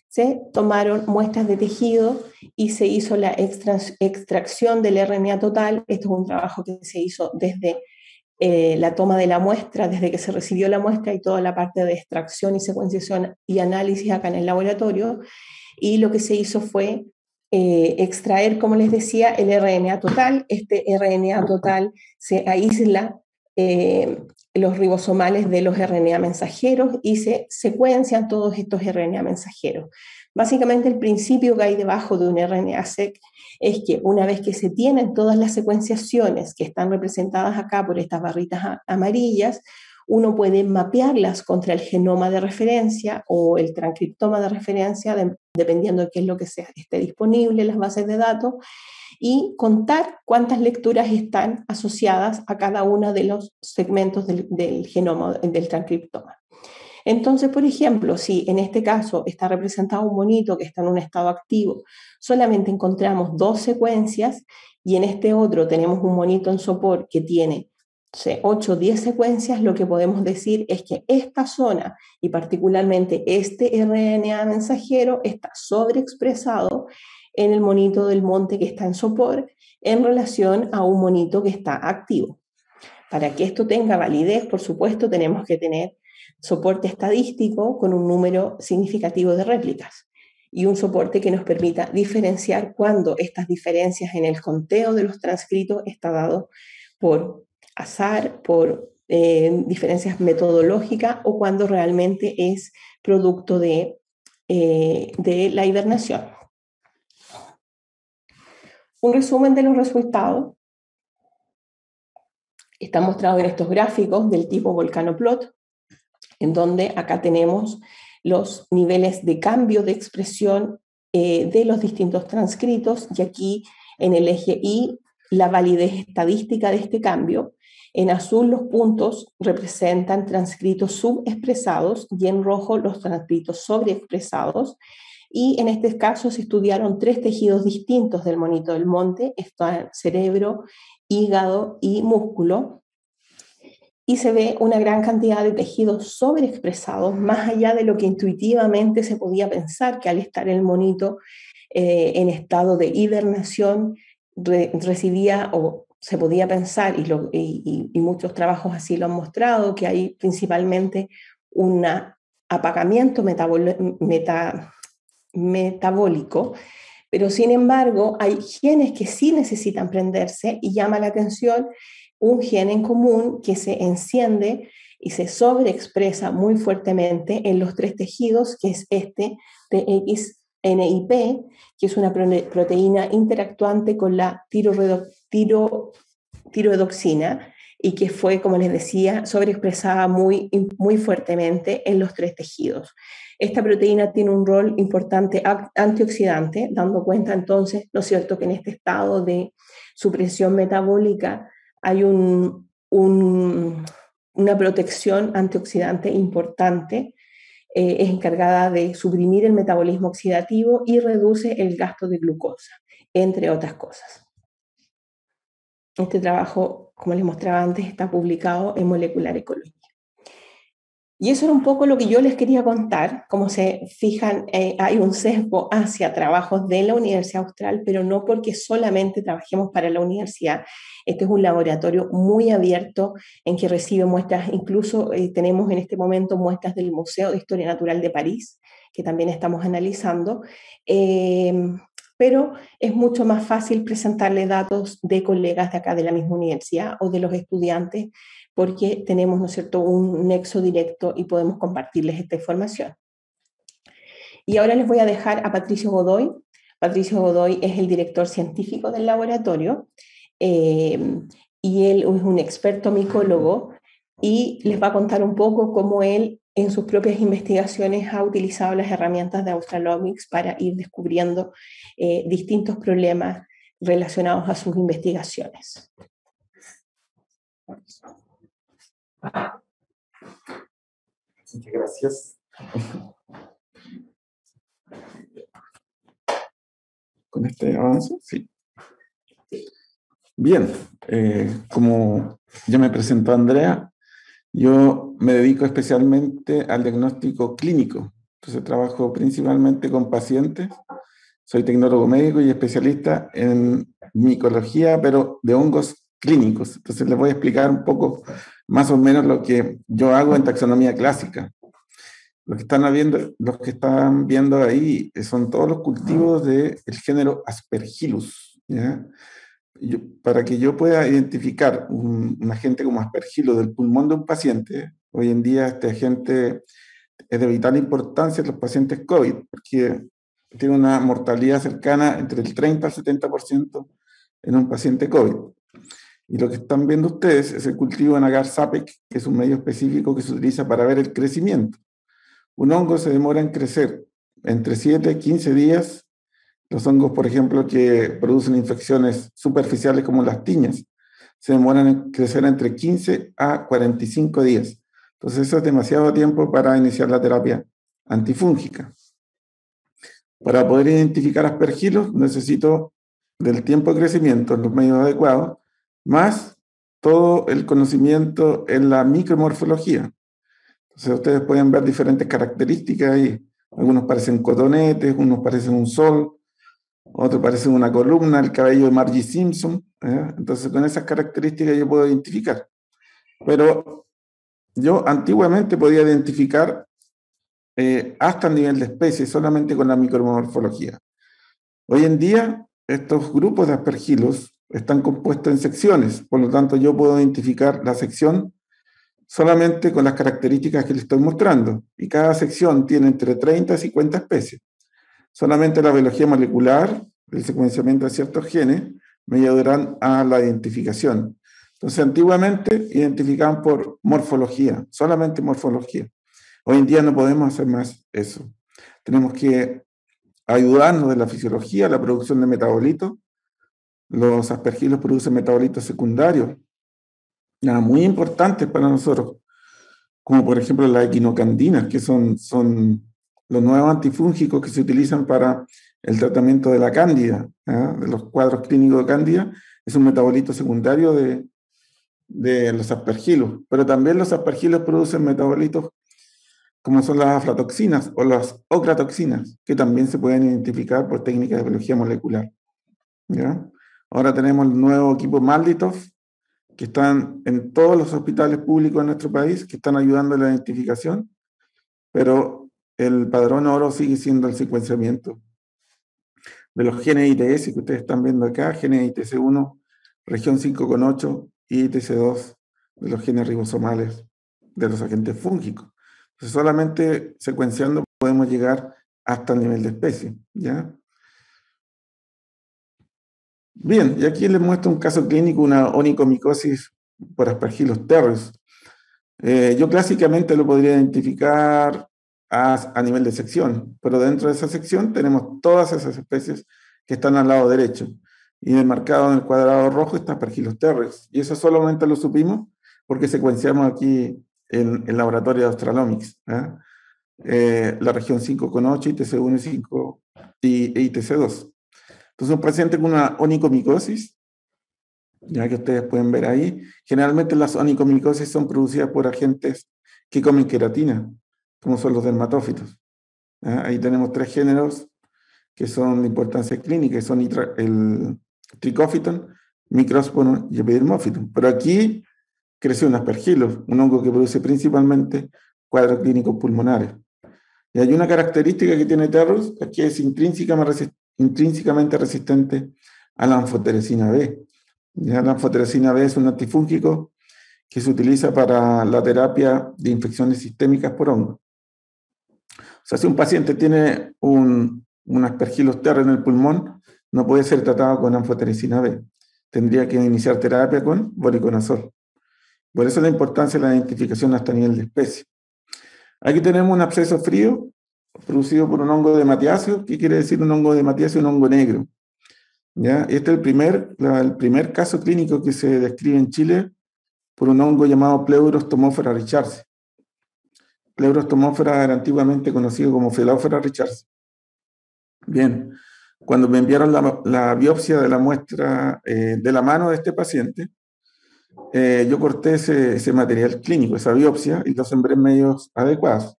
Speaker 2: se tomaron muestras de tejido y se hizo la extracción del RNA total. Esto es un trabajo que se hizo desde la toma de la muestra, desde que se recibió la muestra, y toda la parte de extracción y secuenciación y análisis acá en el laboratorio. Y lo que se hizo fue extraer, como les decía, el RNA total. Este RNA total se aísla los ribosomales de los RNA mensajeros y se secuencian todos estos RNA mensajeros. Básicamente el principio que hay debajo de un RNA-seq es que una vez que se tienen todas las secuenciaciones que están representadas acá por estas barritas amarillas, uno puede mapearlas contra el genoma de referencia o el transcriptoma de referencia, dependiendo de qué es lo que esté disponible en las bases de datos, y contar cuántas lecturas están asociadas a cada uno de los segmentos del genoma, del transcriptoma. Entonces, por ejemplo, si en este caso está representado un monito que está en un estado activo, solamente encontramos 2 secuencias, y en este otro tenemos un monito en sopor que tiene 8 o 10 secuencias, lo que podemos decir es que esta zona, y particularmente este RNA mensajero, está sobreexpresado en el monito del monte que está en sopor en relación a un monito que está activo. Para que esto tenga validez, por supuesto, tenemos que tener soporte estadístico con un número significativo de réplicas y un soporte que nos permita diferenciar cuando estas diferencias en el conteo de los transcritos está dado por azar, por diferencias metodológicas, o cuando realmente es producto de la hibernación. Un resumen de los resultados está mostrado en estos gráficos del tipo volcanoplot, en donde acá tenemos los niveles de cambio de expresión de los distintos transcritos, y aquí en el eje Y la validez estadística de este cambio. En azul los puntos representan transcritos subexpresados y en rojo los transcritos sobreexpresados. Y en este caso se estudiaron 3 tejidos distintos del monito del monte: está cerebro, hígado y músculo. Y se ve una gran cantidad de tejidos sobreexpresados, más allá de lo que intuitivamente se podía pensar, que al estar el monito en estado de hibernación recibía o se podía pensar, y muchos trabajos así lo han mostrado, que hay principalmente un apagamiento metabólico, pero sin embargo hay genes que sí necesitan prenderse y llama la atención un gen en común que se enciende y se sobreexpresa muy fuertemente en los tres tejidos, que es este TXNIP, que es una proteína interactuante con la tiroidoxina y que fue, como les decía, sobreexpresada muy, muy fuertemente en los tres tejidos. Esta proteína tiene un rol importante antioxidante, dando cuenta entonces, ¿no es cierto?, que en este estado de supresión metabólica hay una protección antioxidante importante. Es encargada de suprimir el metabolismo oxidativo y reduce el gasto de glucosa, entre otras cosas. Este trabajo, como les mostraba antes, está publicado en Molecular Ecology. Y eso era un poco lo que yo les quería contar. Como se fijan, hay un sesgo hacia trabajos de la Universidad Austral, pero no porque solamente trabajemos para la universidad. Este es un laboratorio muy abierto en que recibe muestras, incluso tenemos en este momento muestras del Museo de Historia Natural de París, que también estamos analizando. Pero es mucho más fácil presentarle datos de colegas de acá de la misma universidad o de los estudiantes, porque tenemos, ¿no es cierto?, un nexo directo y podemos compartirles esta información. Y ahora les voy a dejar a Patricio Godoy. Patricio Godoy es el director científico del laboratorio y él es un experto micólogo y les va a contar un poco cómo él en sus propias investigaciones ha utilizado las herramientas de Australomics para ir descubriendo distintos problemas relacionados a sus investigaciones.
Speaker 3: Muchas gracias. ¿Con este avance? Sí. Bien, como ya me presentó Andrea, yo me dedico especialmente al diagnóstico clínico. Entonces trabajo principalmente con pacientes. Soy tecnólogo médico y especialista en micología, pero de hongos clínicos. Entonces les voy a explicar un poco más o menos lo que yo hago en taxonomía clásica. Lo que están viendo ahí son todos los cultivos del género Aspergillus, ¿ya? Para que yo pueda identificar un agente como Aspergillus del pulmón de un paciente, hoy en día este agente es de vital importancia en los pacientes COVID, porque tiene una mortalidad cercana entre el 30 al 70% en un paciente COVID. Y lo que están viendo ustedes es el cultivo en agar sapec, que es un medio específico que se utiliza para ver el crecimiento. Un hongo se demora en crecer entre 7 y 15 días. Los hongos, por ejemplo, que producen infecciones superficiales como las tiñas, se demoran en crecer entre 15 a 45 días. Entonces eso es demasiado tiempo para iniciar la terapia antifúngica. Para poder identificar aspergillus necesito del tiempo de crecimiento en los medios adecuados, más todo el conocimiento en la micromorfología. Entonces ustedes pueden ver diferentes características ahí. Algunos parecen cotonetes, unos parecen un sol, otros parecen una columna, el cabello de Margie Simpson. Entonces con esas características yo puedo identificar. Pero yo antiguamente podía identificar hasta el nivel de especie solamente con la micromorfología. Hoy en día estos grupos de aspergillus están compuestos en secciones, por lo tanto yo puedo identificar la sección solamente con las características que les estoy mostrando, y cada sección tiene entre 30 y 50 especies. Solamente la biología molecular, el secuenciamiento de ciertos genes, me ayudarán a la identificación. Entonces, antiguamente identificaban por morfología, solamente morfología. Hoy en día no podemos hacer más eso. Tenemos que ayudarnos de la fisiología, la producción de metabolitos. Los aspergillus producen metabolitos secundarios, muy importantes para nosotros, como por ejemplo las equinocandinas, que son los nuevos antifúngicos que se utilizan para el tratamiento de la cándida, de los cuadros clínicos de cándida. Es un metabolito secundario de los aspergillus, pero también los aspergillus producen metabolitos como son las aflatoxinas o las ocratoxinas, que también se pueden identificar por técnicas de biología molecular, ¿ya? Ahora tenemos el nuevo equipo Malditov, que están en todos los hospitales públicos de nuestro país, que están ayudando en la identificación, pero el padrón oro sigue siendo el secuenciamiento de los genes ITS que ustedes están viendo acá, genes ITC1, región 5,8 y ITC2 de los genes ribosomales de los agentes fúngicos. Entonces, solamente secuenciando podemos llegar hasta el nivel de especie, ¿ya? Bien, y aquí les muestro un caso clínico, una onicomicosis por Aspergillus terreus. Yo clásicamente lo podría identificar a nivel de sección, pero dentro de esa sección tenemos todas esas especies que están al lado derecho. Y enmarcado en el cuadrado rojo está Aspergillus terreus. Y eso solamente lo supimos porque secuenciamos aquí en el laboratorio de Australomics, la región 5,8, ITC1 y 5 y ITC2. Entonces, un paciente con una onicomicosis, ya que ustedes pueden ver ahí, generalmente las onicomicosis son producidas por agentes que comen queratina, como son los dermatófitos. Ahí tenemos 3 géneros que son de importancia clínica, que son el tricófiton, microsporum y epidermófiton. Pero aquí creció un Aspergillus, un hongo que produce principalmente cuadros clínicos pulmonares. Y hay una característica que tiene Terrus, que es intrínsecamente resistente a la anfoteresina B. Ya la anfoteresina B es un antifúngico que se utiliza para la terapia de infecciones sistémicas por hongo. O sea, si un paciente tiene un Aspergillus terreus en el pulmón, no puede ser tratado con anfoteresina B. Tendría que iniciar terapia con voriconazol. Por eso la importancia de la identificación hasta nivel de especie. Aquí tenemos un absceso frío producido por un hongo de Matiacio. ¿Qué quiere decir un hongo de Matiacio? Un hongo negro. ¿Ya? Este es el primer caso clínico que se describe en Chile por un hongo llamado Pleurostomófora richardsi. Pleurostomófora era antiguamente conocido como Phylophora richardsi. Bien, cuando me enviaron la biopsia de la muestra de la mano de este paciente, yo corté ese material clínico, esa biopsia, y lo sembré en medios adecuados.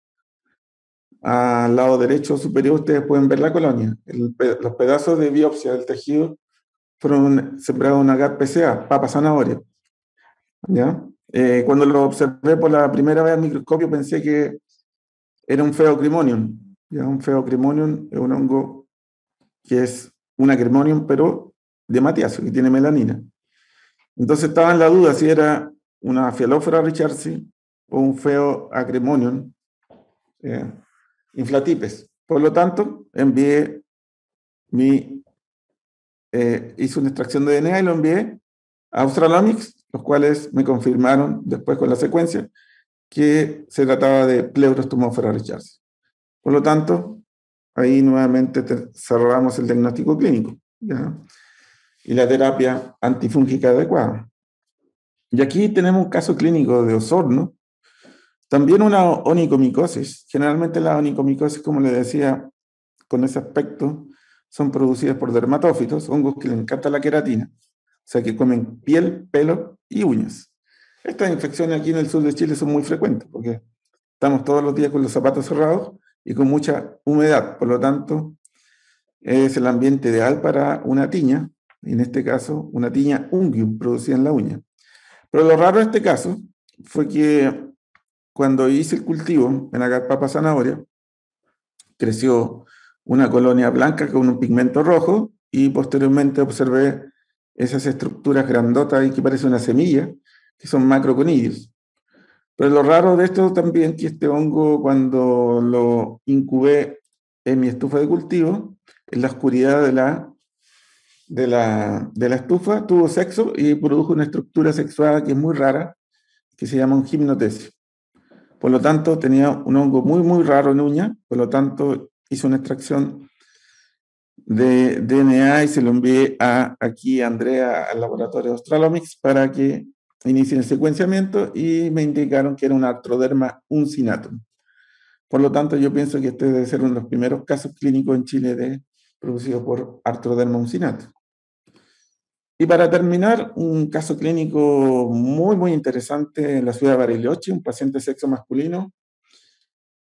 Speaker 3: Al lado derecho superior ustedes pueden ver la colonia. Los pedazos de biopsia del tejido fueron sembrados en agar PCA, papa zanahoria. ¿Ya? Cuando lo observé por la primera vez al microscopio pensé que era un Phaeocremonium. ¿Ya? Un Phaeocremonium es un hongo que es un Acremonium, pero de Matiacio, que tiene melanina. Entonces estaba en la duda si era una Phylophora richardsi o un Phaeocremonium inflatipes. Por lo tanto, hice una extracción de DNA y lo envié a Australomics, los cuales me confirmaron después con la secuencia que se trataba de Pleurostomófora richardsi. Por lo tanto, ahí nuevamente cerramos el diagnóstico clínico, ¿ya? Y la terapia antifúngica adecuada. Y aquí tenemos un caso clínico de Osorno, también una onicomicosis. Generalmente las onicomicosis, como les decía, con ese aspecto, son producidas por dermatófitos, hongos que les encanta la queratina, o sea que comen piel, pelo y uñas. Estas infecciones aquí en el sur de Chile son muy frecuentes porque estamos todos los días con los zapatos cerrados y con mucha humedad, por lo tanto es el ambiente ideal para una tiña, en este caso una tiña unguium producida en la uña. Pero lo raro de este caso fue que cuando hice el cultivo en agar papa zanahoria, creció una colonia blanca con un pigmento rojo y posteriormente observé esas estructuras grandotas y que parece una semilla, que son macroconidios. Pero lo raro de esto también es que este hongo, cuando lo incubé en mi estufa de cultivo, en la oscuridad de la estufa, tuvo sexo y produjo una estructura sexuada que es muy rara, que se llama un gimnotesio. Por lo tanto, tenía un hongo muy, muy raro en uña, por lo tanto, hice una extracción de DNA y se lo envié aquí a Andrea al laboratorio de Australomics para que inicien el secuenciamiento y me indicaron que era un Arthroderma uncinatum. Por lo tanto, yo pienso que este debe ser uno de los primeros casos clínicos en Chile producido por Arthroderma uncinatum. Y para terminar, un caso clínico muy, muy interesante en la ciudad de Bariloche, un paciente de sexo masculino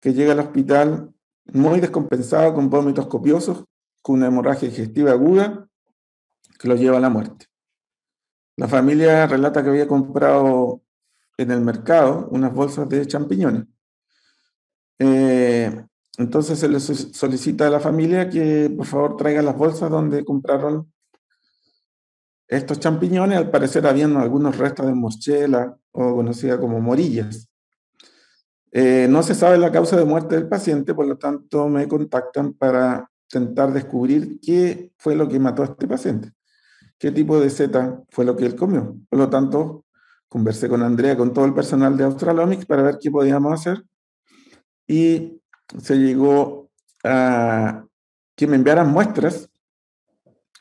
Speaker 3: que llega al hospital muy descompensado, con vómitos copiosos, con una hemorragia digestiva aguda, que lo lleva a la muerte. La familia relata que había comprado en el mercado unas bolsas de champiñones. Entonces se le solicita a la familia que por favor traiga las bolsas donde compraron estos champiñones. Al parecer habían algunos restos de morchela o conocida como morillas. No se sabe la causa de muerte del paciente, por lo tanto me contactan para intentar descubrir qué fue lo que mató a este paciente, qué tipo de seta fue lo que él comió. Por lo tanto, conversé con Andrea, con todo el personal de Australomics para ver qué podíamos hacer y se llegó a que me enviaran muestras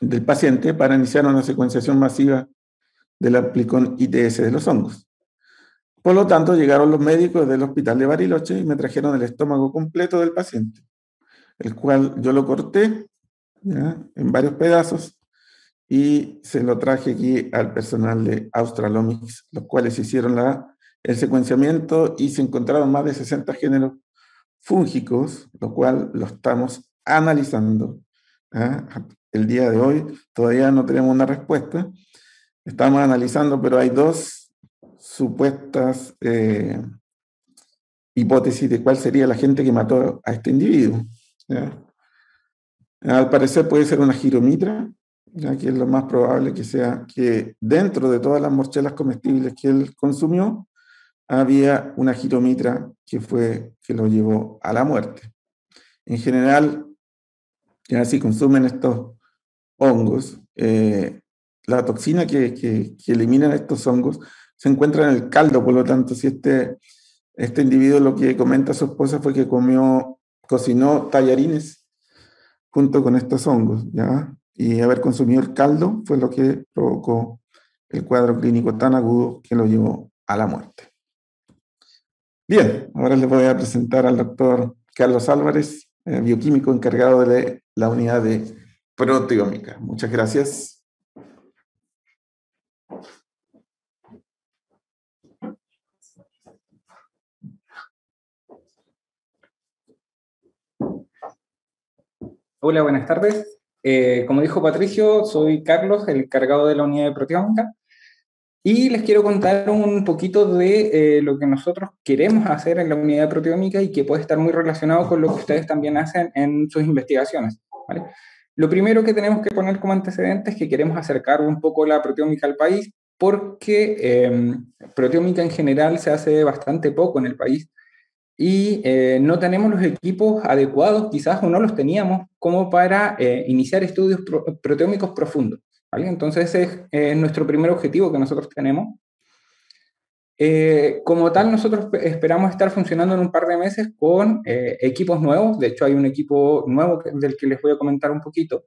Speaker 3: del paciente para iniciar una secuenciación masiva del aplicón ITS de los hongos. Por lo tanto, llegaron los médicos del hospital de Bariloche y me trajeron el estómago completo del paciente, el cual yo lo corté, ¿ya?, en varios pedazos y se lo traje aquí al personal de Australomics, los cuales hicieron el secuenciamiento y se encontraron más de 60 géneros fúngicos, lo cual lo estamos analizando. El día de hoy todavía no tenemos una respuesta, estamos analizando, pero hay dos supuestas hipótesis de cuál sería la gente que mató a este individuo, ¿ya? Al parecer puede ser una giromitra, ya que es lo más probable que sea que dentro de todas las morchelas comestibles que él consumió había una giromitra que fue que lo llevó a la muerte. En general, ya si consumen estos hongos, la toxina que eliminan estos hongos se encuentra en el caldo. Por lo tanto, si este individuo, lo que comenta su esposa fue que cocinó tallarines junto con estos hongos, ¿ya? Y haber consumido el caldo fue lo que provocó el cuadro clínico tan agudo que lo llevó a la muerte. Bien, ahora les voy a presentar al doctor Carlos Álvarez, bioquímico encargado de la unidad de proteómica. Muchas gracias.
Speaker 4: Hola, buenas tardes. Como dijo Patricio, soy Carlos, el encargado de la unidad de proteómica, y les quiero contar un poquito de lo que nosotros queremos hacer en la unidad de proteómica y que puede estar muy relacionado con lo que ustedes también hacen en sus investigaciones, ¿vale? Lo primero que tenemos que poner como antecedente es que queremos acercar un poco la proteómica al país porque proteómica en general se hace bastante poco en el país y no tenemos los equipos adecuados, quizás o no los teníamos, como para iniciar estudios proteómicos profundos, ¿vale? Entonces ese es nuestro primer objetivo que nosotros tenemos. Como tal, nosotros esperamos estar funcionando en un par de meses con equipos nuevos. De hecho, hay un equipo nuevo del que les voy a comentar un poquito,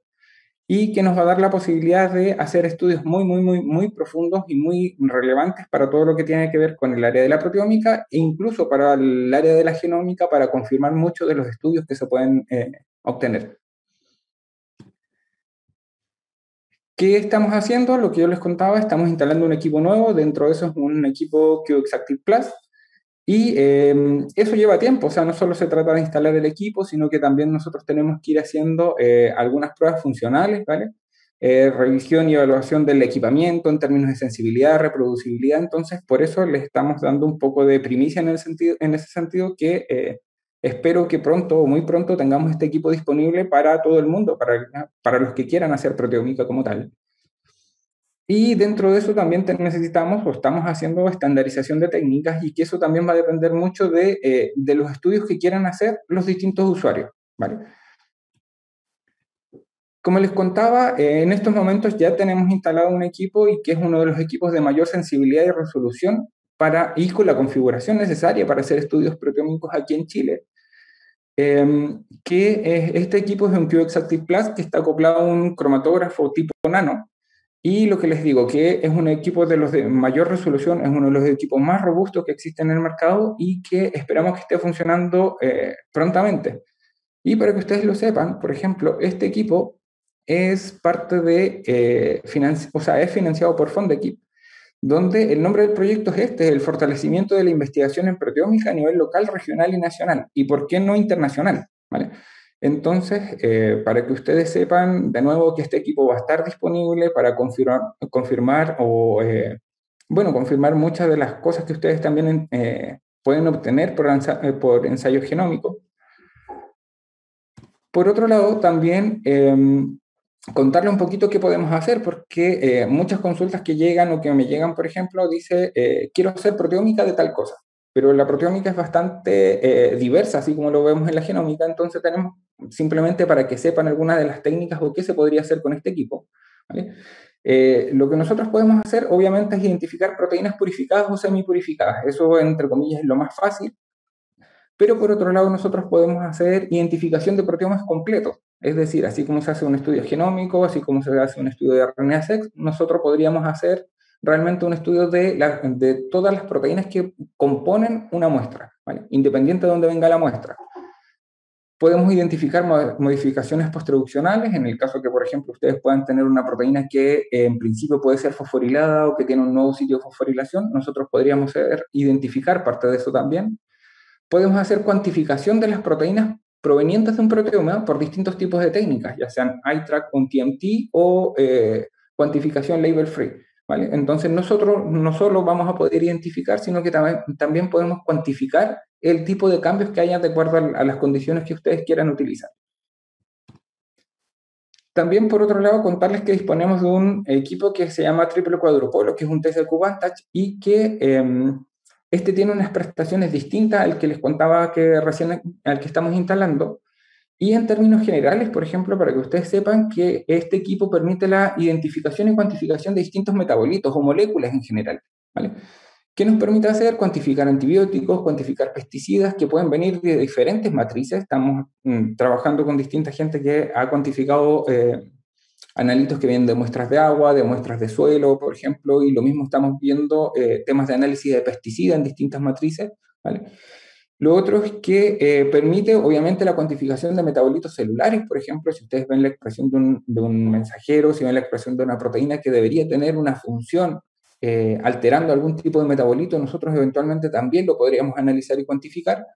Speaker 4: y que nos va a dar la posibilidad de hacer estudios muy profundos y muy relevantes para todo lo que tiene que ver con el área de la proteómica e incluso para el área de la genómica, para confirmar muchos de los estudios que se pueden obtener. ¿Qué estamos haciendo? Lo que yo les contaba, estamos instalando un equipo nuevo. Dentro de eso es un equipo QExactive Plus. Y eso lleva tiempo, o sea, no solo se trata de instalar el equipo, sino que también nosotros tenemos que ir haciendo algunas pruebas funcionales, ¿vale? Revisión y evaluación del equipamiento en términos de sensibilidad, reproducibilidad. Entonces, por eso les estamos dando un poco de primicia en ese sentido, que espero que pronto o muy pronto tengamos este equipo disponible para todo el mundo, para los que quieran hacer proteómica como tal. Y dentro de eso también necesitamos o estamos haciendo estandarización de técnicas, y que eso también va a depender mucho de los estudios que quieran hacer los distintos usuarios, ¿vale? Como les contaba, en estos momentos ya tenemos instalado un equipo, y que es uno de los equipos de mayor sensibilidad y resolución y con la configuración necesaria para hacer estudios proteómicos aquí en Chile. Este equipo es un QExactive Plus que está acoplado a un cromatógrafo tipo nano. Y lo que les digo, que es un equipo de los de mayor resolución, es uno de los equipos más robustos que existen en el mercado, y que esperamos que esté funcionando prontamente. Y para que ustedes lo sepan, por ejemplo, este equipo es parte de, es financiado por Fondequip, donde el nombre del proyecto es el fortalecimiento de la investigación en proteómica a nivel local, regional y nacional. ¿Y por qué no internacional? ¿Vale? Entonces, para que ustedes sepan de nuevo que este equipo va a estar disponible para confirmar o, bueno, confirmar muchas de las cosas que ustedes también pueden obtener por ensayo genómico. Por otro lado, también contarle un poquito qué podemos hacer, porque muchas consultas que llegan o que me llegan, por ejemplo, dice, quiero hacer proteómica de tal cosa, pero la proteómica es bastante diversa, así como lo vemos en la genómica, entonces tenemos simplemente para que sepan algunas de las técnicas o qué se podría hacer con este equipo, ¿vale? Lo que nosotros podemos hacer, obviamente, es identificar proteínas purificadas o semipurificadas. Eso, entre comillas, es lo más fácil. Pero por otro lado, nosotros podemos hacer identificación de proteomas completos. Es decir, así como se hace un estudio genómico, así como se hace un estudio de RNA-seq, nosotros podríamos hacer realmente un estudio de todas las proteínas que componen una muestra, ¿vale? Independiente de dónde venga la muestra. Podemos identificar modificaciones posttraduccionales, en el caso que, por ejemplo, ustedes puedan tener una proteína que en principio puede ser fosforilada o que tiene un nuevo sitio de fosforilación, nosotros podríamos identificar parte de eso también. Podemos hacer cuantificación de las proteínas provenientes de un proteoma por distintos tipos de técnicas, ya sean iTrack, un TMT o cuantificación label free, ¿vale? Entonces nosotros no solo vamos a poder identificar, sino que también podemos cuantificar el tipo de cambios que haya de acuerdo a las condiciones que ustedes quieran utilizar. También, por otro lado, contarles que disponemos de un equipo que se llama Triple Cuadrupolo, que es un TCQ Vantage, y que este tiene unas prestaciones distintas al que les contaba que recién, al que estamos instalando. Y en términos generales, por ejemplo, para que ustedes sepan que este equipo permite la identificación y cuantificación de distintos metabolitos o moléculas en general, ¿vale? ¿Qué nos permite hacer? Cuantificar antibióticos, cuantificar pesticidas que pueden venir de diferentes matrices. Estamos trabajando con distinta gente que ha cuantificado analitos que vienen de muestras de agua, de muestras de suelo, por ejemplo, y lo mismo estamos viendo temas de análisis de pesticidas en distintas matrices, ¿vale? Lo otro es que permite, obviamente, la cuantificación de metabolitos celulares. Por ejemplo, si ustedes ven la expresión de un mensajero, si ven la expresión de una proteína que debería tener una función alterando algún tipo de metabolito, nosotros eventualmente también lo podríamos analizar y cuantificar.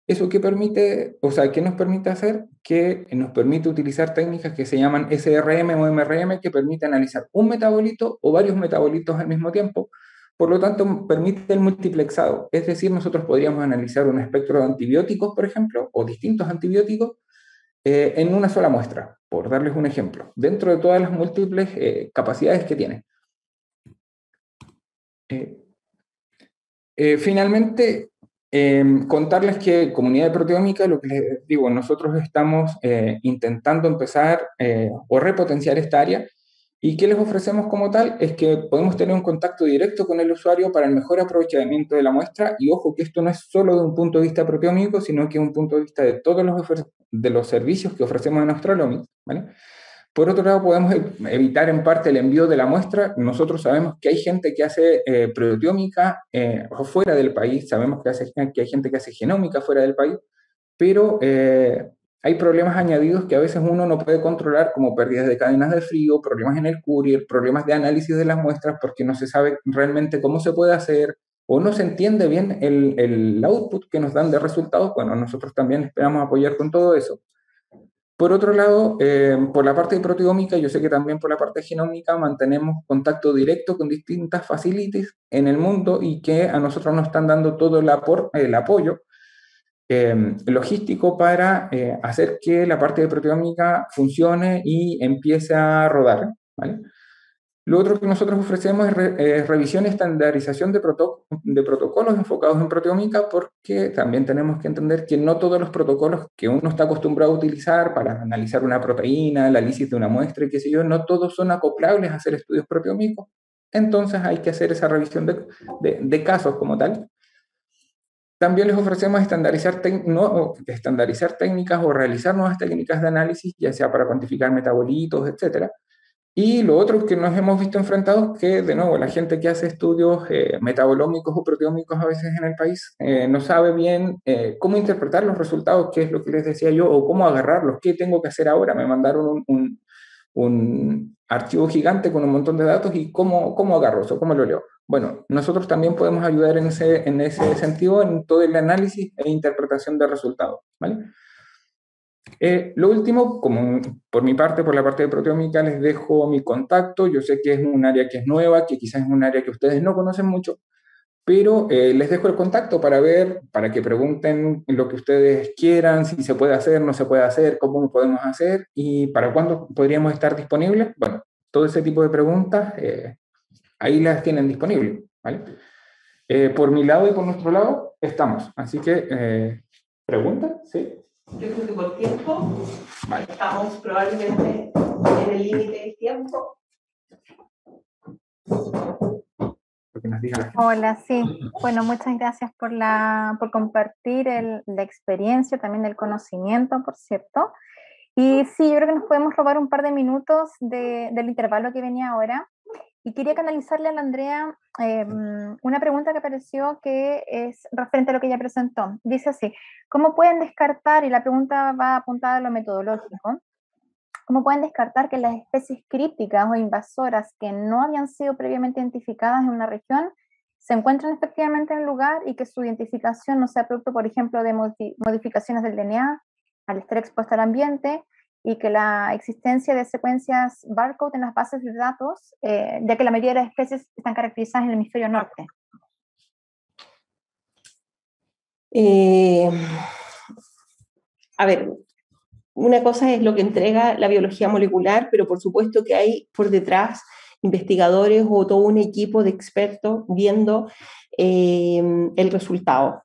Speaker 4: ¿Eso qué permite? O sea, ¿qué nos permite hacer? Que nos permite utilizar técnicas que se llaman SRM o MRM, que permite analizar un metabolito o varios metabolitos al mismo tiempo. Por lo tanto, permite el multiplexado. Es decir, nosotros podríamos analizar un espectro de antibióticos, por ejemplo, o distintos antibióticos, en una sola muestra, por darles un ejemplo, dentro de todas las múltiples capacidades que tiene. Finalmente, contarles que comunidad de proteómica, lo que les digo, nosotros estamos intentando empezar o repotenciar esta área, y qué les ofrecemos como tal es que podemos tener un contacto directo con el usuario para el mejor aprovechamiento de la muestra, y ojo que esto no es solo de un punto de vista proteómico, sino que es un punto de vista de todos los servicios que ofrecemos en Australomics, ¿vale? Por otro lado, podemos evitar en parte el envío de la muestra. Nosotros sabemos que hay gente que hace proteómica fuera del país, sabemos que hay gente que hace genómica fuera del país, pero hay problemas añadidos que a veces uno no puede controlar, como pérdidas de cadenas de frío, problemas en el courier, problemas de análisis de las muestras, porque no se sabe realmente cómo se puede hacer o no se entiende bien el output que nos dan de resultados. Bueno, nosotros también esperamos apoyar con todo eso. Por otro lado, por la parte de proteómica, yo sé que también por la parte genómica mantenemos contacto directo con distintas facilities en el mundo y que a nosotros nos están dando todo el apoyo logístico para hacer que la parte de proteómica funcione y empiece a rodar, ¿vale? Lo otro que nosotros ofrecemos es revisión y estandarización de protocolos enfocados en proteómica, porque también tenemos que entender que no todos los protocolos que uno está acostumbrado a utilizar para analizar una proteína, el análisis de una muestra y qué sé yo, no todos son acoplables a hacer estudios proteómicos. Entonces hay que hacer esa revisión de casos como tal. También les ofrecemos estandarizar técnicas o realizar nuevas técnicas de análisis, ya sea para cuantificar metabolitos, etc. Y lo otro que nos hemos visto enfrentados, que de nuevo la gente que hace estudios metabolómicos o proteómicos a veces en el país no sabe bien cómo interpretar los resultados, qué es lo que les decía yo, o cómo agarrarlos, qué tengo que hacer ahora. Me mandaron un archivo gigante con un montón de datos y cómo agarro eso, cómo lo leo. Bueno, nosotros también podemos ayudar en ese sentido en todo el análisis e interpretación de resultados, ¿vale? Lo último, como por mi parte, por la parte de proteómica, les dejo mi contacto. Yo sé que es un área que es nueva, que quizás es un área que ustedes no conocen mucho, pero les dejo el contacto para ver, para que pregunten lo que ustedes quieran, si se puede hacer, no se puede hacer, cómo lo podemos hacer y para cuándo podríamos estar disponibles. Bueno, todo ese tipo de preguntas ahí las tienen disponibles, ¿vale? Por mi lado y por nuestro lado estamos. Así que, ¿preguntas? ¿Sí?
Speaker 2: Yo creo que por tiempo,
Speaker 4: vale.
Speaker 2: Estamos probablemente en el límite del tiempo.
Speaker 4: Lo que nos diga la gente.
Speaker 1: Hola, sí. Bueno, muchas gracias por compartir la experiencia, también el conocimiento, por cierto. Y sí, yo creo que nos podemos robar un par de minutos del intervalo que venía ahora. Y quería canalizarle a la Andrea una pregunta que apareció que es referente a lo que ella presentó. Dice así, ¿cómo pueden descartar, y la pregunta va apuntada a lo metodológico, cómo pueden descartar que las especies críticas o invasoras que no habían sido previamente identificadas en una región se encuentran efectivamente en el lugar y que su identificación no sea producto, por ejemplo, de modificaciones del DNA al estar expuesto al ambiente, y que la existencia de secuencias barcode en las bases de datos, ya que la mayoría de las especies están caracterizadas en el hemisferio norte?
Speaker 2: A ver, una cosa es lo que entrega la biología molecular, pero por supuesto que hay por detrás investigadores o todo un equipo de expertos viendo el resultado.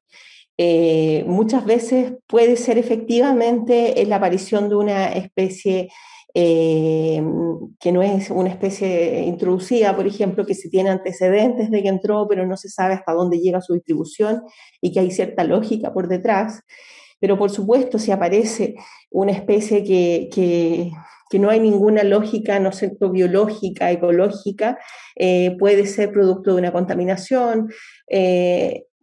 Speaker 2: Muchas veces puede ser efectivamente la aparición de una especie que no es una especie introducida, por ejemplo, que se tiene antecedentes de que entró, pero no se sabe hasta dónde llega su distribución y que hay cierta lógica por detrás. Pero por supuesto, si aparece una especie que no hay ninguna lógica, no sé, biológica, ecológica, puede ser producto de una contaminación,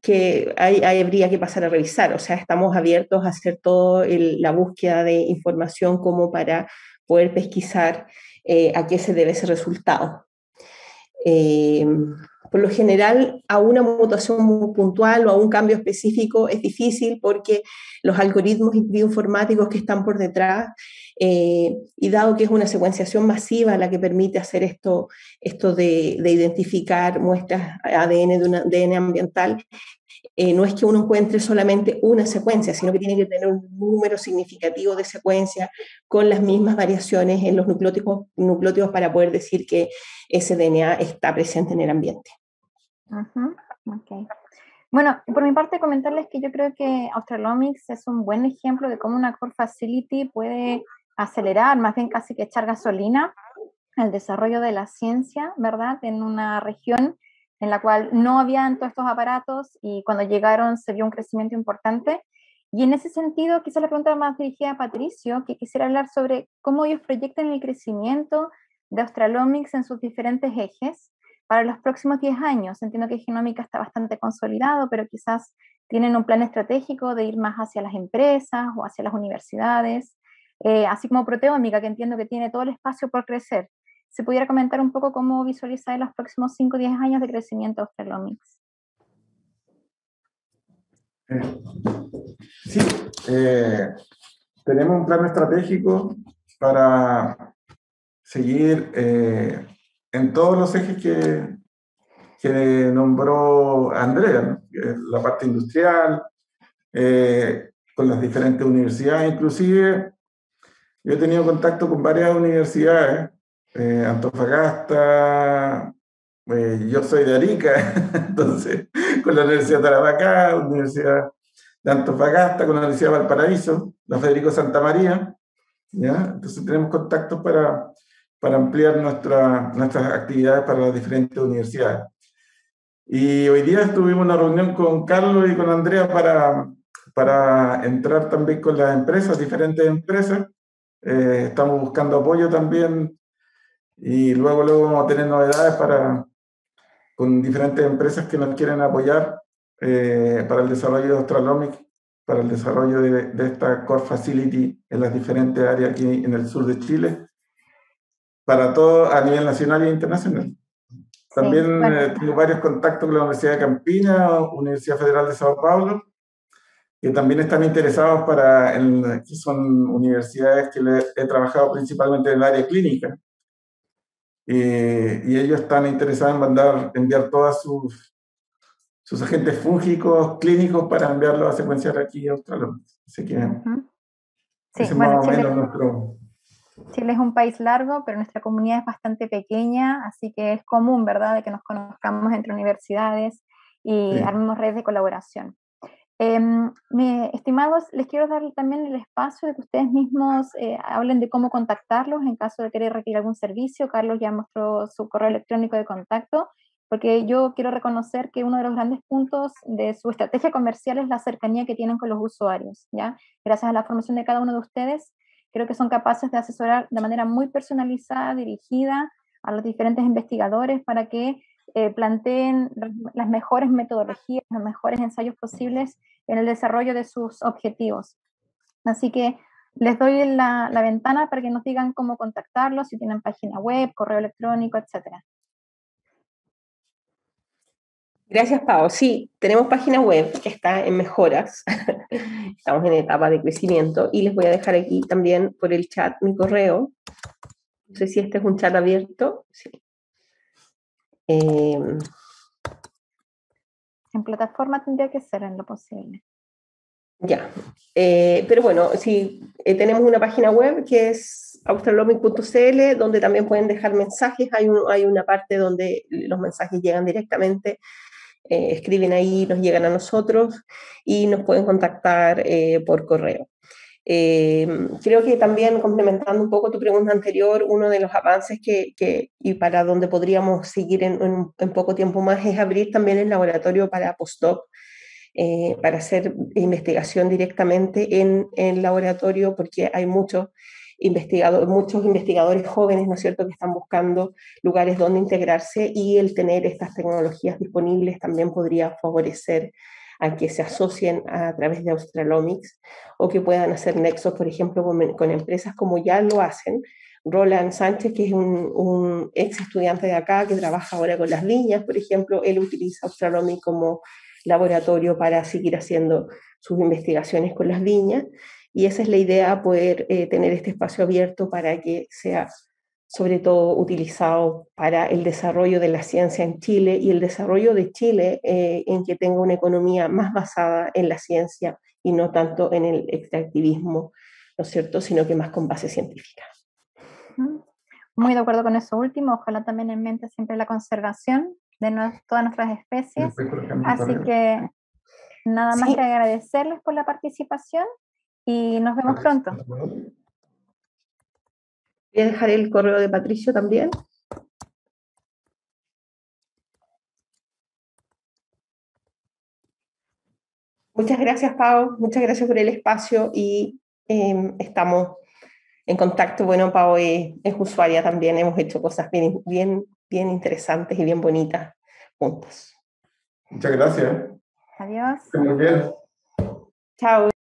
Speaker 2: que habría que pasar a revisar. O sea, estamos abiertos a hacer toda la búsqueda de información como para poder pesquisar a qué se debe ese resultado. Por lo general, a una mutación muy puntual o a un cambio específico es difícil porque los algoritmos bioinformáticos que están por detrás, y dado que es una secuenciación masiva la que permite hacer esto de identificar muestras ADN de un ADN ambiental, no es que uno encuentre solamente una secuencia, sino que tiene que tener un número significativo de secuencias con las mismas variaciones en los nucleótidos para poder decir que ese DNA está presente en el ambiente.
Speaker 1: Okay. Bueno, por mi parte comentarles que yo creo que Australomics es un buen ejemplo de cómo una Core Facility puede acelerar, más bien casi que echar gasolina al desarrollo de la ciencia, ¿verdad? En una región en la cual no habían todos estos aparatos y cuando llegaron se vio un crecimiento importante. Y en ese sentido, quizás la pregunta más dirigida a Patricio, que quisiera hablar sobre cómo ellos proyectan el crecimiento de Australomics en sus diferentes ejes para los próximos 10 años. Entiendo que Genómica está bastante consolidado, pero quizás tienen un plan estratégico de ir más hacia las empresas o hacia las universidades, así como Proteómica, que entiendo que tiene todo el espacio por crecer. ¿Se pudiera comentar un poco cómo visualizar los próximos 5 o 10 años de crecimiento de Australomics?
Speaker 3: Sí, tenemos un plan estratégico para seguir en todos los ejes que nombró Andrea, ¿no? La parte industrial, con las diferentes universidades. Inclusive yo he tenido contacto con varias universidades, Antofagasta, yo soy de Arica, entonces con la Universidad de Tarapacá, Universidad de Antofagasta, con la Universidad de Valparaíso, la Federico Santa María, ¿ya? Entonces tenemos contactos para ampliar nuestras actividades para las diferentes universidades. Y hoy día tuvimos una reunión con Carlos y con Andrea para entrar también con las empresas, diferentes empresas. Estamos buscando apoyo también y luego vamos a tener novedades con diferentes empresas que nos quieren apoyar para el desarrollo de Australomics, para el desarrollo de esta Core Facility en las diferentes áreas aquí en el sur de Chile, para todo a nivel nacional e internacional. También tengo varios contactos con la Universidad de Campiña, Universidad Federal de Sao Paulo, que también están interesados que son universidades que he trabajado principalmente en el área clínica. Y ellos están interesados en enviar todos sus agentes fúngicos clínicos para enviarlos a secuenciar aquí a Australomics. Así que
Speaker 1: sí,
Speaker 3: ese es
Speaker 1: bueno,
Speaker 3: más o menos nuestro...
Speaker 1: Chile es un país largo, pero nuestra comunidad es bastante pequeña, así que es común, ¿verdad?, de que nos conozcamos entre universidades y armemos redes de colaboración. Estimados, les quiero dar también el espacio de que ustedes mismos hablen de cómo contactarlos en caso de querer requerir algún servicio. Carlos ya mostró su correo electrónico de contacto, porque yo quiero reconocer que uno de los grandes puntos de su estrategia comercial es la cercanía que tienen con los usuarios, ¿ya? Gracias a la formación de cada uno de ustedes, creo que son capaces de asesorar de manera muy personalizada, dirigida a los diferentes investigadores para que planteen las mejores metodologías, los mejores ensayos posibles en el desarrollo de sus objetivos. Así que les doy la ventana para que nos digan cómo contactarlos, si tienen página web, correo electrónico, etcétera.
Speaker 2: Gracias, Pao. Sí, tenemos página web que está en mejoras. Estamos en etapa de crecimiento y les voy a dejar aquí también por el chat mi correo. No sé si este es un chat abierto. Sí.
Speaker 1: En plataforma tendría que ser en lo posible.
Speaker 2: Ya, pero bueno, sí, tenemos una página web que es australomic.cl, donde también pueden dejar mensajes. Hay una parte donde los mensajes llegan directamente, escriben ahí, nos llegan a nosotros y nos pueden contactar por correo. Creo que también, complementando un poco tu pregunta anterior, uno de los avances y para donde podríamos seguir en poco tiempo más es abrir también el laboratorio para postdoc, para hacer investigación directamente en el laboratorio, porque hay muchos investigadores jóvenes, ¿no es cierto?, que están buscando lugares donde integrarse, y el tener estas tecnologías disponibles también podría favorecer a que se asocien a través de Australomics o que puedan hacer nexos, por ejemplo, con empresas como ya lo hacen. Roland Sánchez, que es un ex estudiante de acá que trabaja ahora con las viñas, por ejemplo, él utiliza Australomics como laboratorio para seguir haciendo sus investigaciones con las viñas, y esa es la idea, poder tener este espacio abierto para que sea sobre todo utilizado para el desarrollo de la ciencia en Chile y el desarrollo de Chile en que tenga una economía más basada en la ciencia y no tanto en el extractivismo, ¿no es cierto?, sino que más con base científica.
Speaker 1: Muy de acuerdo con eso último, ojalá también en mente siempre la conservación de todas nuestras especies, así que nada más que agradecerles por la participación y nos vemos pronto.
Speaker 2: Voy a dejar el correo de Patricio también. Muchas gracias, Pau, muchas gracias por el espacio y estamos en contacto. Bueno, Pau es usuaria también, hemos hecho cosas bien interesantes y bien bonitas juntos.
Speaker 3: Muchas gracias.
Speaker 1: Adiós.
Speaker 3: Muy bien.
Speaker 2: Chao.